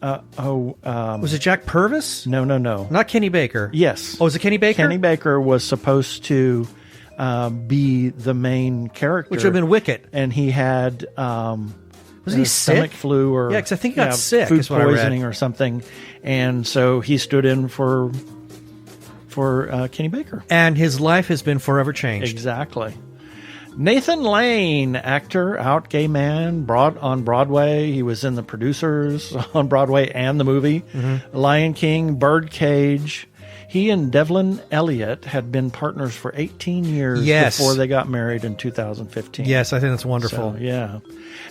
[SPEAKER 2] Was it Jack Purvis?
[SPEAKER 1] no.
[SPEAKER 2] Not Kenny Baker.
[SPEAKER 1] Yes.
[SPEAKER 2] Oh, was it Kenny Baker?
[SPEAKER 1] Kenny Baker was supposed to be the main character,
[SPEAKER 2] Which would have been Wicket.
[SPEAKER 1] and he had
[SPEAKER 2] Wasn't he
[SPEAKER 1] stomach
[SPEAKER 2] sick?
[SPEAKER 1] flu or
[SPEAKER 2] Yeah, 'cause I think he got sick,
[SPEAKER 1] food
[SPEAKER 2] is what I read.
[SPEAKER 1] poisoning or something, and so he stood in for Kenny Baker.
[SPEAKER 2] And his life has been forever changed.
[SPEAKER 1] Exactly. Nathan Lane, actor, out gay man, on Broadway. He was in The Producers on Broadway and the movie Lion King, Birdcage. He and Devlin Elliott had been partners for 18 years
[SPEAKER 2] Yes.
[SPEAKER 1] before they got married in 2015.
[SPEAKER 2] Yes, I think that's wonderful.
[SPEAKER 1] So, yeah.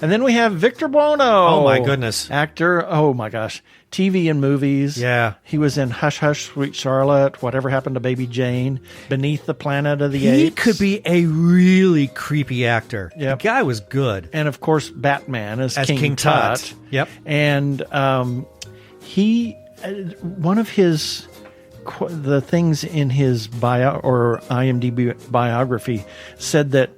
[SPEAKER 1] And then we have Victor Buono.
[SPEAKER 2] Oh, my goodness.
[SPEAKER 1] Actor. Oh, my gosh. TV and movies.
[SPEAKER 2] Yeah.
[SPEAKER 1] He was in Hush Hush, Sweet Charlotte, Whatever Happened to Baby Jane, Beneath the Planet of the
[SPEAKER 2] He
[SPEAKER 1] Apes.
[SPEAKER 2] could be a really creepy actor.
[SPEAKER 1] Yep.
[SPEAKER 2] The guy was good.
[SPEAKER 1] And, of course, Batman as King
[SPEAKER 2] Tut.
[SPEAKER 1] Tut.
[SPEAKER 2] Yep.
[SPEAKER 1] And he, one of his, the things in his bio or IMDb biography said that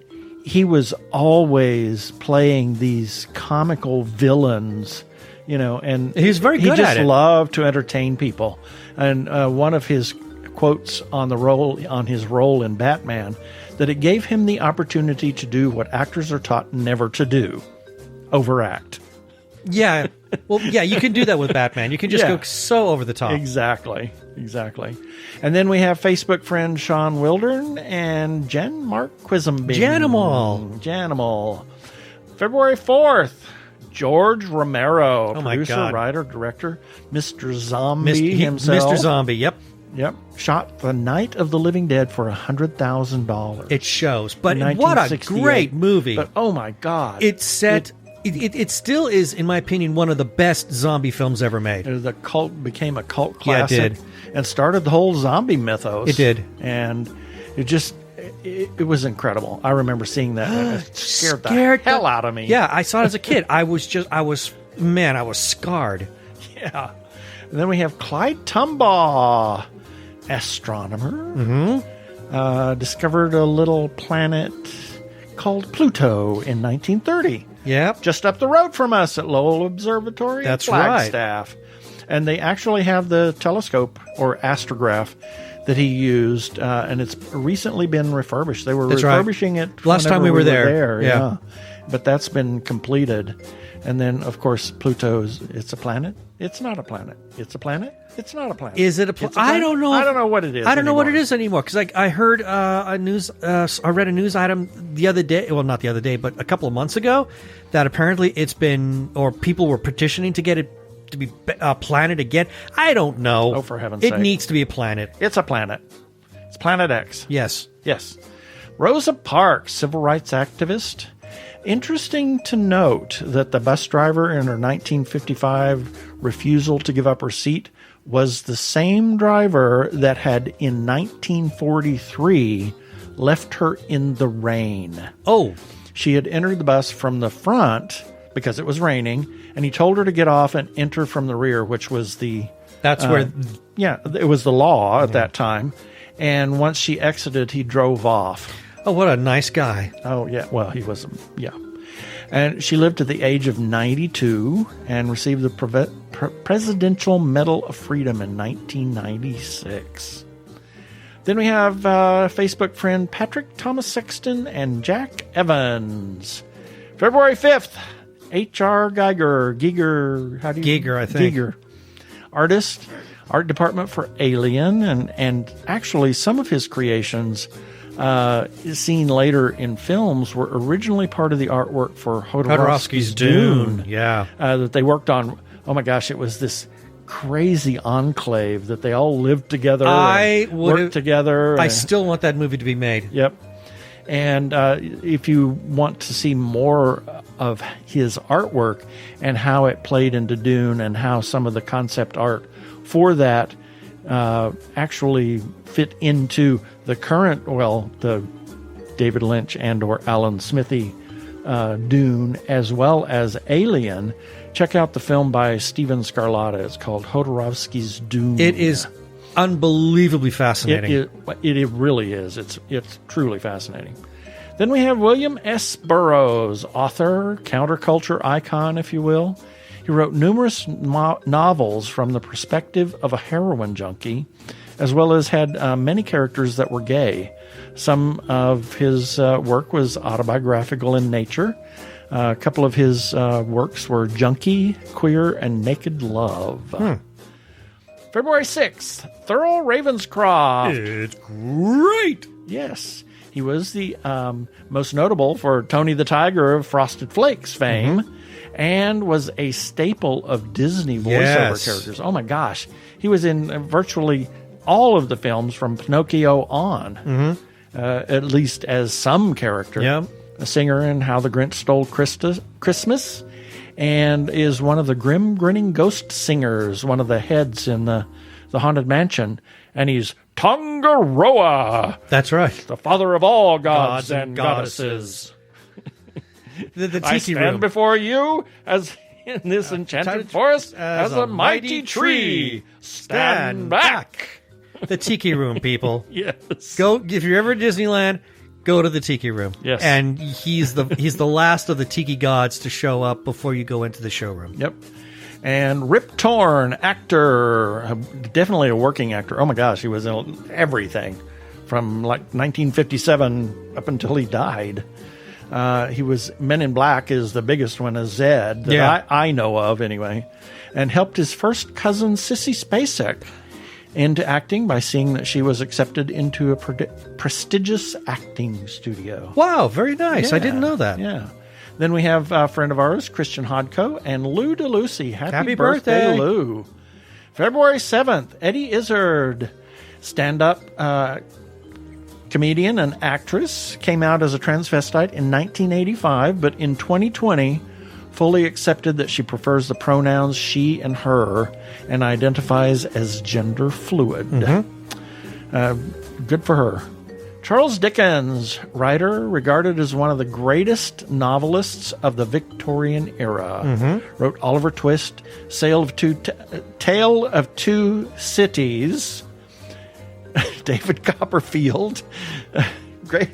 [SPEAKER 1] he was always playing these comical villains, and
[SPEAKER 2] He's very good
[SPEAKER 1] He just
[SPEAKER 2] at it.
[SPEAKER 1] loved to entertain people. And one of his quotes on his role in Batman, that it gave him the opportunity to do what actors are taught never to do: overact.
[SPEAKER 2] Yeah. Well, yeah, you can do that with Batman. You can just
[SPEAKER 1] Yeah.
[SPEAKER 2] go so over the top.
[SPEAKER 1] Exactly. And then we have Facebook friend Sean Wildern and Jen Mark Quisenby. Janimal. February 4th, George Romero,
[SPEAKER 2] Oh, my
[SPEAKER 1] producer,
[SPEAKER 2] God.
[SPEAKER 1] writer, director, Mr. Zombie himself.
[SPEAKER 2] Mr. Zombie, yep.
[SPEAKER 1] Yep. Shot The Night of the Living Dead for $100,000.
[SPEAKER 2] It shows. But
[SPEAKER 1] in
[SPEAKER 2] what a
[SPEAKER 1] 1968.
[SPEAKER 2] great movie.
[SPEAKER 1] But oh my God.
[SPEAKER 2] It still is, in my opinion, one of the best zombie films ever made.
[SPEAKER 1] The cult became a cult
[SPEAKER 2] Yeah, it
[SPEAKER 1] classic
[SPEAKER 2] did.
[SPEAKER 1] and started the whole zombie mythos.
[SPEAKER 2] It did.
[SPEAKER 1] And it was incredible. I remember seeing that. And it scared the hell out of me.
[SPEAKER 2] Yeah, I saw it as a kid. I was scarred.
[SPEAKER 1] Yeah. And then we have Clyde Tombaugh, astronomer. Discovered a little planet called Pluto in 1930.
[SPEAKER 2] Yep.
[SPEAKER 1] Just up the road from us at Lowell Observatory in
[SPEAKER 2] That's right.
[SPEAKER 1] Flagstaff. And they actually have the telescope or astrograph that he used, and it's recently been refurbished. They were
[SPEAKER 2] That's right.
[SPEAKER 1] refurbishing it
[SPEAKER 2] Last time we
[SPEAKER 1] whenever
[SPEAKER 2] were there.
[SPEAKER 1] yeah.
[SPEAKER 2] Yeah.
[SPEAKER 1] But that's been completed. And then, of course, Pluto's, it's a planet. It's not a planet. It's a planet. It's not a planet.
[SPEAKER 2] Is it a
[SPEAKER 1] It's
[SPEAKER 2] planet? I don't know.
[SPEAKER 1] I don't know what it is.
[SPEAKER 2] I don't know what it
[SPEAKER 1] anymore.
[SPEAKER 2] is anymore, because I heard I read a news item the other day. Well, not the other day, but a couple of months ago, that apparently it's been, or people were petitioning to get it to be a planet again. I don't know.
[SPEAKER 1] Oh, for heaven's
[SPEAKER 2] sake!
[SPEAKER 1] sake.
[SPEAKER 2] It needs to be a planet.
[SPEAKER 1] It's a planet. It's Planet X.
[SPEAKER 2] Yes.
[SPEAKER 1] Yes. Rosa Parks, civil rights activist. Interesting to note that the bus driver in her 1955 refusal to give up her seat was the same driver that had in 1943 left her in the rain.
[SPEAKER 2] Oh.
[SPEAKER 1] She had entered the bus from the front because it was raining, and he told her to get off and enter from the rear, which was the...
[SPEAKER 2] That's where...
[SPEAKER 1] Yeah, it was the law at that time. And once she exited, he drove off.
[SPEAKER 2] Oh, what a nice guy.
[SPEAKER 1] Oh, yeah. Well, he was... Yeah. And she lived to the age of 92 and received the Presidential Medal of Freedom in 1996. Then we have Facebook friend Patrick Thomas Sexton and Jack Evans. February 5th, H.R. Giger. How do you...
[SPEAKER 2] Giger, I think.
[SPEAKER 1] Giger. Artist, art department for Alien, and actually some of his creations seen later in films were originally part of the artwork for Jodorowsky's Dune.
[SPEAKER 2] Yeah.
[SPEAKER 1] That they worked on. Oh my gosh, it was this crazy enclave that they all lived together, worked together.
[SPEAKER 2] I still want that movie to be made.
[SPEAKER 1] Yep. And if you want to see more of his artwork and how it played into Dune and how some of the concept art for that actually fit into the current, the David Lynch and or Alan Smithy Dune, as well as Alien, check out the film by Steven Scarlatta. It's called Jodorowsky's Dune.
[SPEAKER 2] It is unbelievably fascinating.
[SPEAKER 1] It really is. It's truly fascinating. Then we have William S. Burroughs, author, counterculture icon, if you will. He wrote numerous novels from the perspective of a heroin junkie, as well as had many characters that were gay. Some of his work was autobiographical in nature. A couple of his works were Junkie, Queer, and Naked Love. February 6th, Thurl Ravenscroft.
[SPEAKER 2] It's great.
[SPEAKER 1] Yes. He was the most notable for Tony the Tiger of Frosted Flakes fame, and was a staple of Disney voiceover characters. Oh my gosh. He was in virtually all of the films from Pinocchio on, at least as some character.
[SPEAKER 2] Yeah.
[SPEAKER 1] A singer in How the Grinch Stole Christmas, and is one of the grim grinning ghost singers, one of the heads in the Haunted Mansion, and he's Tongaroa.
[SPEAKER 2] That's right.
[SPEAKER 1] The father of all gods and goddesses.
[SPEAKER 2] The Tiki
[SPEAKER 1] I stand
[SPEAKER 2] Room.
[SPEAKER 1] before you as in this enchanted forest as a mighty tree. Stand back.
[SPEAKER 2] The Tiki Room, people.
[SPEAKER 1] Yes.
[SPEAKER 2] Go if you're ever at Disneyland, go to the Tiki Room.
[SPEAKER 1] Yes.
[SPEAKER 2] And he's the last of the Tiki gods to show up before you go into the showroom.
[SPEAKER 1] Yep. And Rip Torn, actor, definitely a working actor. Oh my gosh, he was in everything from like 1957 up until he died. He was Men in Black is the biggest one, as Zed that I know of anyway, and helped his first cousin Sissy Spacek into acting by seeing that she was accepted into a prestigious acting studio.
[SPEAKER 2] Wow, very nice. I
[SPEAKER 1] Yeah,
[SPEAKER 2] didn't know that.
[SPEAKER 1] Yeah. Then we have a friend of ours, Christian Hodko, and Lou DeLucy. Happy
[SPEAKER 2] birthday,
[SPEAKER 1] Lou. February 7th, Eddie Izzard, stand-up comedian and actress, came out as a transvestite in 1985, but in 2020 fully accepted that she prefers the pronouns she and her and identifies as gender fluid. Good for her. Charles Dickens, writer, regarded as one of the greatest novelists of the Victorian era. Wrote Oliver Twist, Tale of Two Cities, David Copperfield. Great.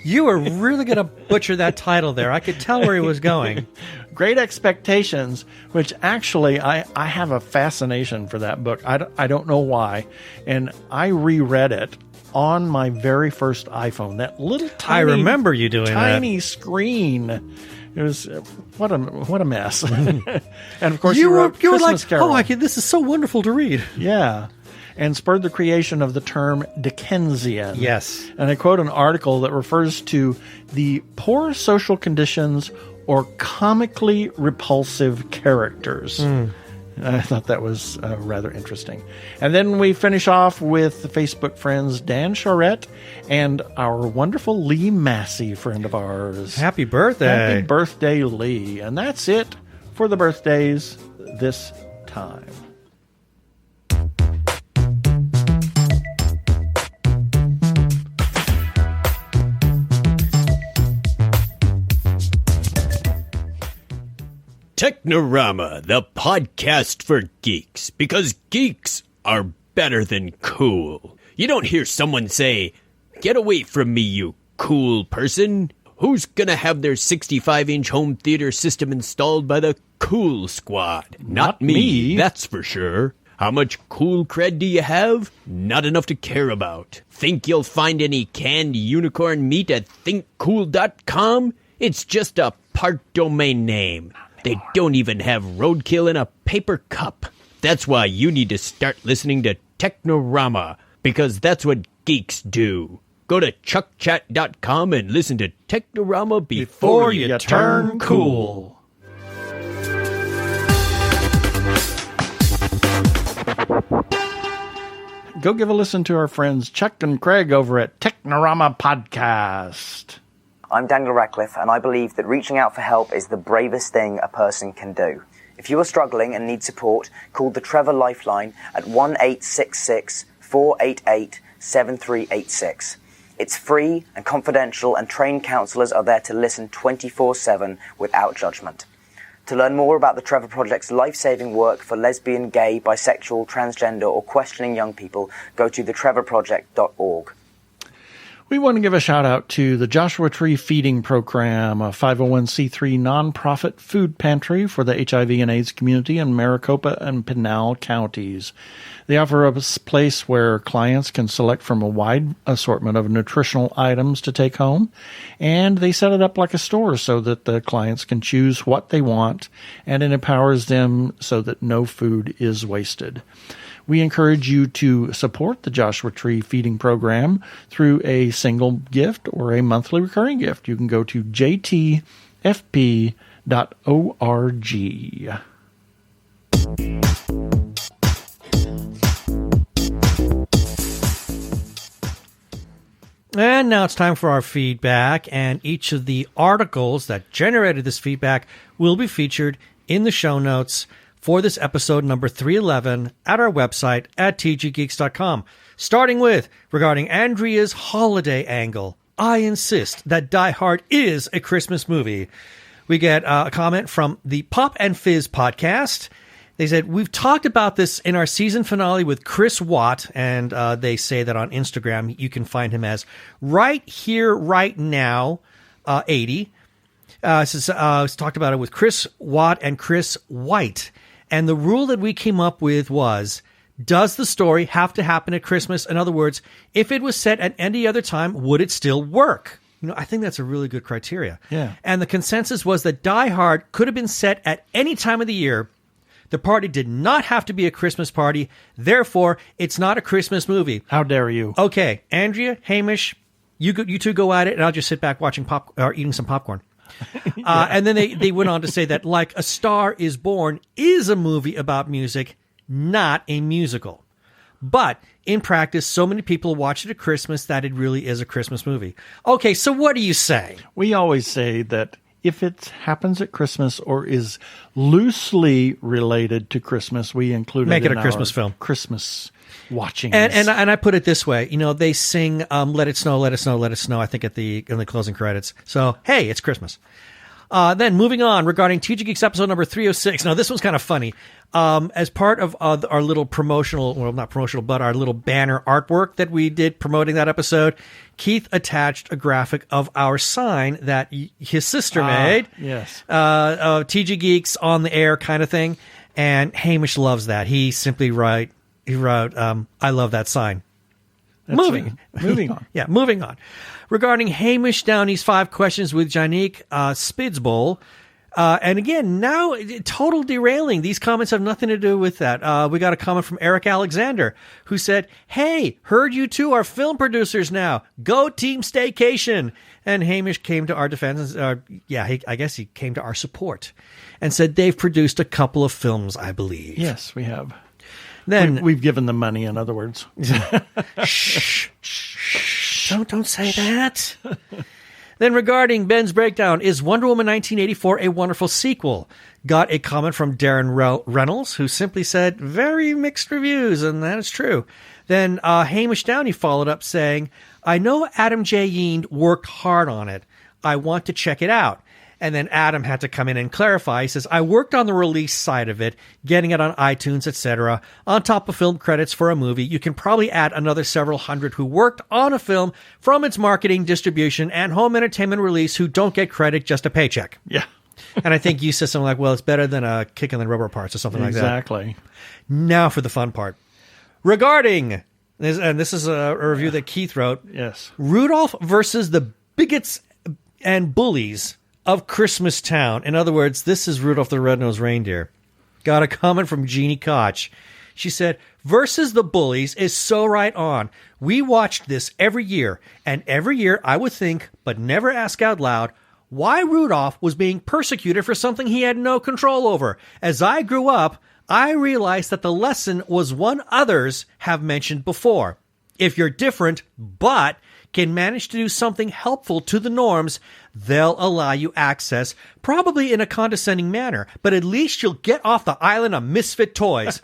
[SPEAKER 2] You were really going to butcher that title there. I could tell where he was going.
[SPEAKER 1] Great Expectations, which actually I have a fascination for that book. I don't know why. And I reread it on my very first iPhone. That little tiny,
[SPEAKER 2] I remember you doing
[SPEAKER 1] tiny screen. It was what a mess. And of course you wrote
[SPEAKER 2] were
[SPEAKER 1] Christmas
[SPEAKER 2] like,
[SPEAKER 1] Carol.
[SPEAKER 2] this is so wonderful to read.
[SPEAKER 1] Yeah. And spurred the creation of the term Dickensian.
[SPEAKER 2] Yes.
[SPEAKER 1] And I quote an article that refers to the poor social conditions or comically repulsive characters. I thought that was rather interesting. And then we finish off with the Facebook friends Dan Charette and our wonderful Lee Massey, friend of ours.
[SPEAKER 2] Happy birthday.
[SPEAKER 1] Happy birthday, Lee. And that's it for the birthdays this time.
[SPEAKER 6] Technorama, the podcast for geeks, because geeks are better than cool. You don't hear someone say, "Get away from me, you cool person." Who's gonna have their 65-inch home theater system installed by the Cool Squad? Not me, that's for sure. How much cool cred do you have? Not enough to care about. Think you'll find any canned unicorn meat at thinkcool.com? It's just a part domain name. They don't even have roadkill in a paper cup. That's why you need to start listening to Technorama, because that's what geeks do. Go to chuckchat.com and listen to Technorama before you turn cool.
[SPEAKER 1] Go give a listen to our friends Chuck and Craig over at Technorama Podcast.
[SPEAKER 7] I'm Daniel Radcliffe, and I believe that reaching out for help is the bravest thing a person can do. If you are struggling and need support, call the Trevor Lifeline at 1-866-488-7386. It's free and confidential, and trained counsellors are there to listen 24/7 without judgment. To learn more about the Trevor Project's life-saving work for lesbian, gay, bisexual, transgender, or questioning young people, go to thetrevorproject.org.
[SPEAKER 1] We want to give a shout out to the Joshua Tree Feeding Program, a 501c3 nonprofit food pantry for the HIV and AIDS community in Maricopa and Pinal counties. They offer a place where clients can select from a wide assortment of nutritional items to take home, and they set it up like a store so that the clients can choose what they want, and it empowers them so that no food is wasted. We encourage you to support the Joshua Tree Feeding Program through a single gift or a monthly recurring gift. You can go to jtfp.org.
[SPEAKER 2] And now it's time for our feedback, and each of the articles that generated this feedback will be featured in the show notes for this episode number 311 at our website at tggeeks.com. Starting with, regarding Andrea's holiday angle, I insist that Die Hard is a Christmas movie. We get a comment from the Pop and Fizz podcast. They said, we've talked about this in our season finale with Chris Watt, and they say that on Instagram you can find him as Right Here, Right Now 80. It's talked about it with Chris Watt and Chris White. And the rule that we came up with was, does the story have to happen at Christmas? In other words, if it was set at any other time, would it still work? You know, I think that's a really good criteria.
[SPEAKER 1] Yeah.
[SPEAKER 2] And the consensus was that Die Hard could have been set at any time of the year. The party did not have to be a Christmas party. Therefore, it's not a Christmas movie.
[SPEAKER 1] How dare you?
[SPEAKER 2] Okay, Andrea, Hamish, you two go at it, and I'll just sit back watching eating some popcorn. And then they went on to say that Like a Star is Born is a movie about music, not a musical. But in practice, so many people watch it at Christmas that it really is a Christmas movie. Okay, so what do you say?
[SPEAKER 1] We always say that if it happens at Christmas or is loosely related to Christmas, we include
[SPEAKER 2] Make it
[SPEAKER 1] in
[SPEAKER 2] a Christmas
[SPEAKER 1] our
[SPEAKER 2] film.
[SPEAKER 1] Christmas watching.
[SPEAKER 2] And I put it this way, you know, they sing "Let It Snow, Let It Snow, Let It Snow." I think in the closing credits. So hey, it's Christmas. Then moving on, regarding TG Geeks episode number 306. Now this one's kind of funny. As part of our little promotional, well, not promotional, but our little banner artwork that we did promoting that episode, Keith attached a graphic of our sign that his sister made.
[SPEAKER 1] Yes.
[SPEAKER 2] TG Geeks on the air kind of thing. And Hamish loves that. He wrote, I love that sign. Moving on. Yeah, moving on. Regarding Hamish Downey's 5 questions with Janique Spidsbowl, And again, now total derailing. These comments have nothing to do with that. We got a comment from Eric Alexander who said, "Hey, heard you two are film producers now. Go Team Staycation." And Hamish came to our defense. I guess he came to our support and said they've produced a couple of films, I believe.
[SPEAKER 1] Yes, we have.
[SPEAKER 2] Then
[SPEAKER 1] We've given them money, in other words.
[SPEAKER 2] Shh. Don't say that. Then regarding Ben's breakdown, is Wonder Woman 1984 a wonderful sequel? Got a comment from Darren Reynolds, who simply said, very mixed reviews, and that is true. Then Hamish Downey followed up saying, I know Adam J. Yeend worked hard on it. I want to check it out. And then Adam had to come in and clarify. He says, I worked on the release side of it, getting it on iTunes, etc. On top of film credits for a movie, you can probably add another several hundred who worked on a film from its marketing, distribution, and home entertainment release who don't get credit, just a paycheck.
[SPEAKER 1] Yeah.
[SPEAKER 2] And I think you said something like, well, it's better than a kick in the rubber parts or something like that.
[SPEAKER 1] Exactly.
[SPEAKER 2] Now for the fun part. Regarding, and this is a review that Keith wrote.
[SPEAKER 1] Yes.
[SPEAKER 2] Rudolph versus the bigots and bullies of Christmas Town. In other words, this is Rudolph the Red-Nosed Reindeer. Got a comment from Jeannie Koch. She said, versus the bullies is so right on. We watched this every year, and every year I would think, but never ask out loud, why Rudolph was being persecuted for something he had no control over. As I grew up, I realized that the lesson was one others have mentioned before. If you're different, but can manage to do something helpful to the norms, they'll allow you access, probably in a condescending manner, but at least you'll get off the island of misfit toys.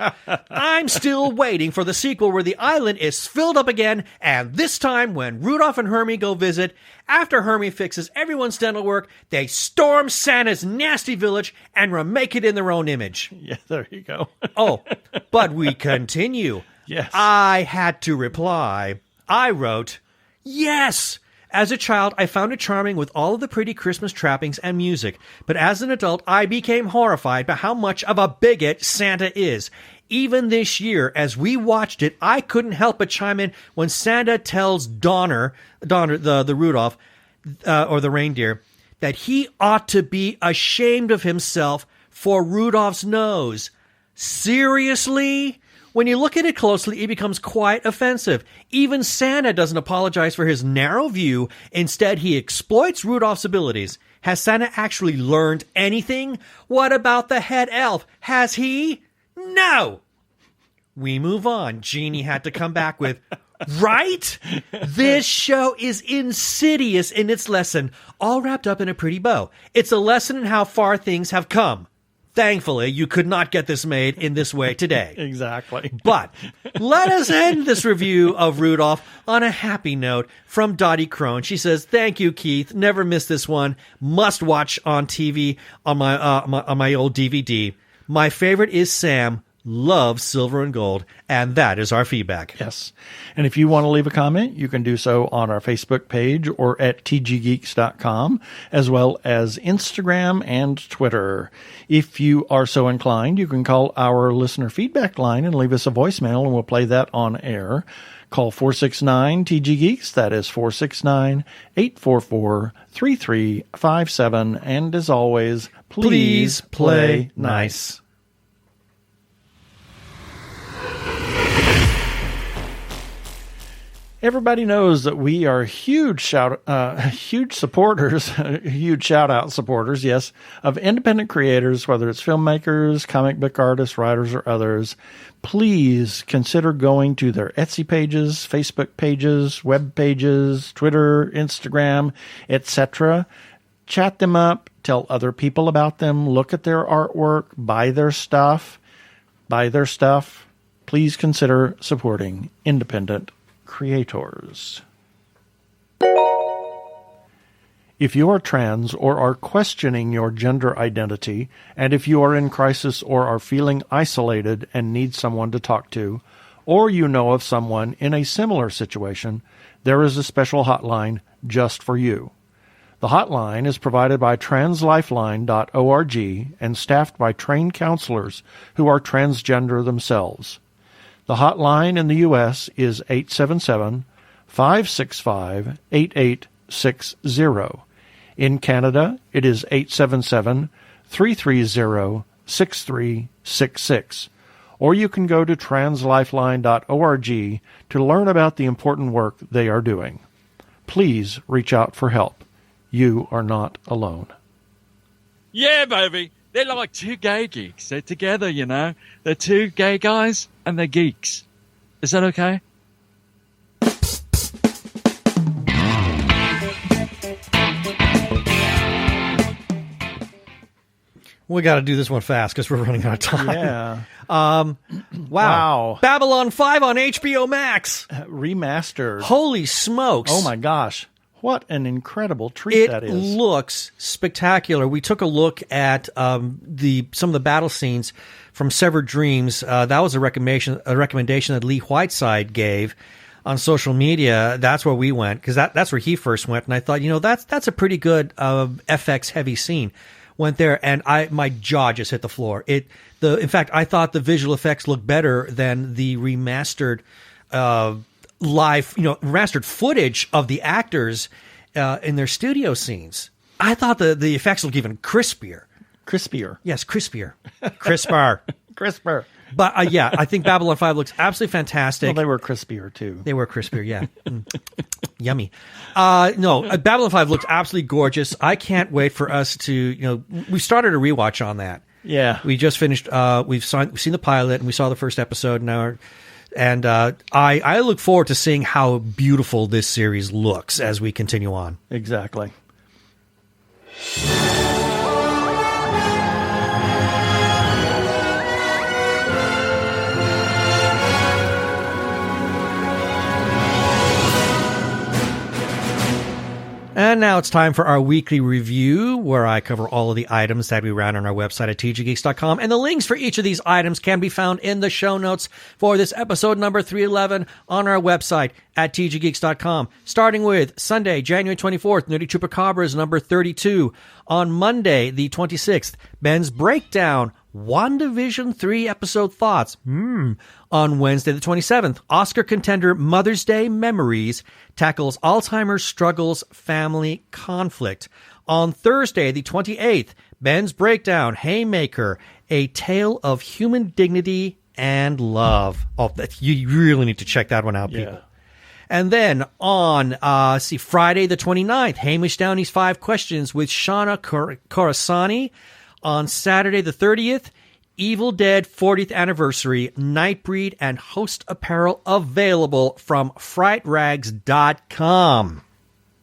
[SPEAKER 2] I'm still waiting for the sequel where the island is filled up again, and this time when Rudolph and Hermie go visit, after Hermie fixes everyone's dental work, they storm Santa's nasty village and remake it in their own image.
[SPEAKER 1] Yeah, there you go.
[SPEAKER 2] Oh, but we continue.
[SPEAKER 1] Yes.
[SPEAKER 2] I had to reply. I wrote, yes! As a child, I found it charming with all of the pretty Christmas trappings and music, but as an adult, I became horrified by how much of a bigot Santa is. Even this year, as we watched it, I couldn't help but chime in when Santa tells Donner, the Rudolph, or the reindeer, that he ought to be ashamed of himself for Rudolph's nose. Seriously? When you look at it closely, it becomes quite offensive. Even Santa doesn't apologize for his narrow view. Instead, he exploits Rudolph's abilities. Has Santa actually learned anything? What about the head elf? Has he? No! We move on. Jeannie had to come back with, right? This show is insidious in its lesson, all wrapped up in a pretty bow. It's a lesson in how far things have come. Thankfully, you could not get this made in this way today.
[SPEAKER 1] Exactly.
[SPEAKER 2] But let us end this review of Rudolph on a happy note from Dottie Crone. She says, thank you, Keith. Never miss this one. Must watch on TV on my old DVD. My favorite is Sam. Loves Silver and Gold. And that is our feedback.
[SPEAKER 1] Yes. And if you want to leave a comment, you can do so on our Facebook page or at tggeeks.com, as well as Instagram and Twitter. If you are so inclined, you can call our listener feedback line and leave us a voicemail, and we'll play that on air. Call 469-TG-GEEKS. That is 469-844-3357. And as always, please play nice. Everybody knows that we are huge supporters, huge shout-out supporters, yes, of independent creators, whether it's filmmakers, comic book artists, writers, or others. Please consider going to their Etsy pages, Facebook pages, web pages, Twitter, Instagram, etc. Chat them up, tell other people about them, look at their artwork, buy their stuff. Please consider supporting independent creators. If you are trans or are questioning your gender identity, and if you are in crisis or are feeling isolated and need someone to talk to, or you know of someone in a similar situation, there is a special hotline just for you. The hotline is provided by translifeline.org and staffed by trained counselors who are transgender themselves. The hotline in the U.S. is 877-565-8860. In Canada, it is 877-3 888-330-6366. Or you can go to translifeline.org to learn about the important work they are doing. Please reach out for help. You are not alone.
[SPEAKER 3] Yeah, baby. They're like two gay geeks. They're together, you know. They're two gay guys and they're geeks. Is that okay?
[SPEAKER 2] We got to do this one fast because we're running out of time.
[SPEAKER 1] Yeah.
[SPEAKER 2] Wow. Babylon 5 on HBO Max.
[SPEAKER 1] Remastered.
[SPEAKER 2] Holy smokes.
[SPEAKER 1] Oh, my gosh. What an incredible treat that is.
[SPEAKER 2] It looks spectacular. We took a look at some of the battle scenes from Severed Dreams. That was a recommendation that Lee Whiteside gave on social media. That's where we went, because that's where he first went. And I thought, that's a pretty good FX-heavy scene. Went there, and my jaw just hit the floor. In fact, I thought the visual effects looked better than the remastered remastered footage of the actors in their studio scenes. I thought the effects looked even crispier.
[SPEAKER 1] Crispier.
[SPEAKER 2] Yes, crispier. Crisper.
[SPEAKER 1] Crisper.
[SPEAKER 2] But I think Babylon 5 looks absolutely fantastic.
[SPEAKER 1] Well, they were crispier, too.
[SPEAKER 2] They were crispier, yeah. Yummy. Babylon 5 looks absolutely gorgeous. I can't wait for us to, we started a rewatch on that.
[SPEAKER 1] Yeah.
[SPEAKER 2] We just finished, we've seen the pilot, and we saw the first episode now. And I look forward to seeing how beautiful this series looks as we continue on.
[SPEAKER 1] Exactly.
[SPEAKER 2] And now it's time for our weekly review, where I cover all of the items that we ran on our website at tggeeks.com. And the links for each of these items can be found in the show notes for this episode number 311 on our website at tggeeks.com. Starting with Sunday, January 24th, Nerdy Chupacabras number 32. On Monday, the 26th, Ben's Breakdown, WandaVision 3 episode thoughts. On Wednesday the 27th, Oscar contender Mother's Day Memories tackles Alzheimer's struggles, family conflict. On Thursday the 28th, Ben's Breakdown, Haymaker, a tale of human dignity and love. Oh, you really need to check that one out, people.
[SPEAKER 1] Yeah.
[SPEAKER 2] And then on Friday the 29th, Hamish Downey's 5 Questions with Shauna Corasani. On Saturday the 30th, Evil Dead 40th Anniversary, Nightbreed, and host apparel available from FrightRags.com.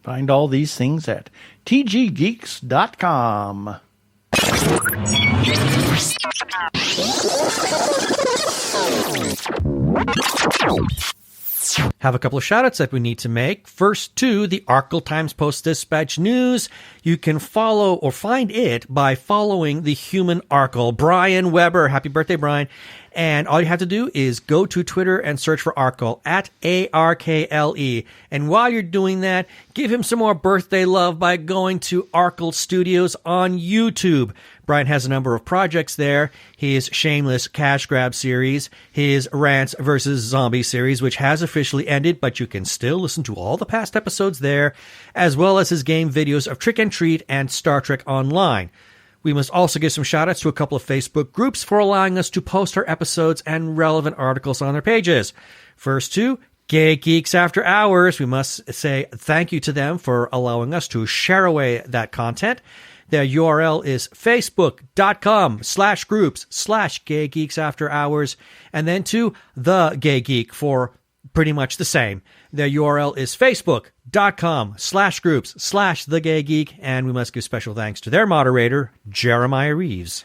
[SPEAKER 1] Find all these things at tggeeks.com.
[SPEAKER 2] Have a couple of shout-outs that we need to make. First, to the Arkle Times Post-Dispatch News. You can follow or find it by following the human Arkle, Brian Weber. Happy birthday, Brian. And all you have to do is go to Twitter and search for Arkle, at ARKLE. And while you're doing that, give him some more birthday love by going to Arkle Studios on YouTube. Brian has a number of projects there. His Shameless Cash Grab series, his Rants vs. Zombie series, which has officially ended, but you can still listen to all the past episodes there, as well as his game videos of Trick and Treat and Star Trek Online. We must also give some shout-outs to a couple of Facebook groups for allowing us to post our episodes and relevant articles on their pages. First to Gay Geeks After Hours. We must say thank you to them for allowing us to share away that content. Their URL is facebook.com/groups/Gay Geeks After Hours. And then to The Gay Geek for pretty much the same. Their URL is facebook.com/groups/The Gay Geek. And we must give special thanks to their moderator, Jeremiah Reeves.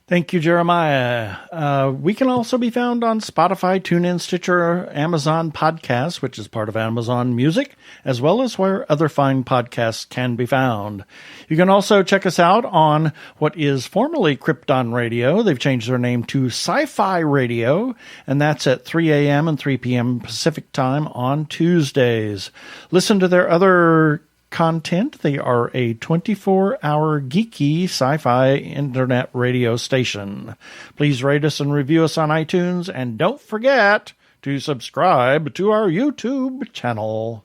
[SPEAKER 1] Thank you, Jeremiah. We can also be found on Spotify, TuneIn, Stitcher, Amazon Podcasts, which is part of Amazon Music, as well as where other fine podcasts can be found. You can also check us out on what is formerly Krypton Radio. They've changed their name to Sci-Fi Radio, and that's at 3 a.m. and 3 p.m. Pacific Time on Tuesdays. Listen to their other content. They are a 24-hour geeky sci-fi internet radio station. Please rate us and review us on iTunes, and don't forget to subscribe to our YouTube channel.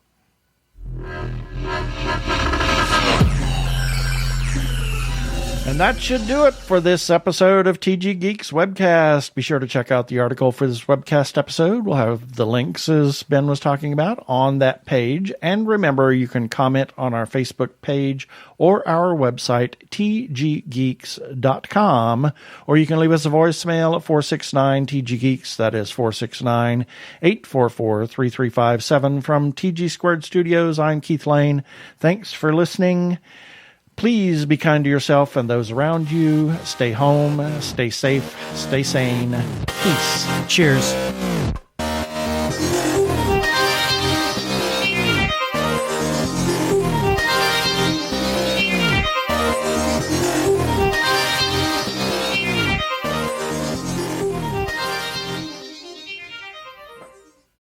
[SPEAKER 1] And that should do it for this episode of TG Geeks Webcast. Be sure to check out the article for this webcast episode. We'll have the links, as Ben was talking about, on that page. And remember, you can comment on our Facebook page or our website, tggeeks.com. Or you can leave us a voicemail at 469-TG-GEEKS. That is 469-844-3357. From TG Squared Studios, I'm Keith Lane. Thanks for listening. Please be kind to yourself and those around you. Stay home, stay safe, stay sane. Peace.
[SPEAKER 2] Cheers.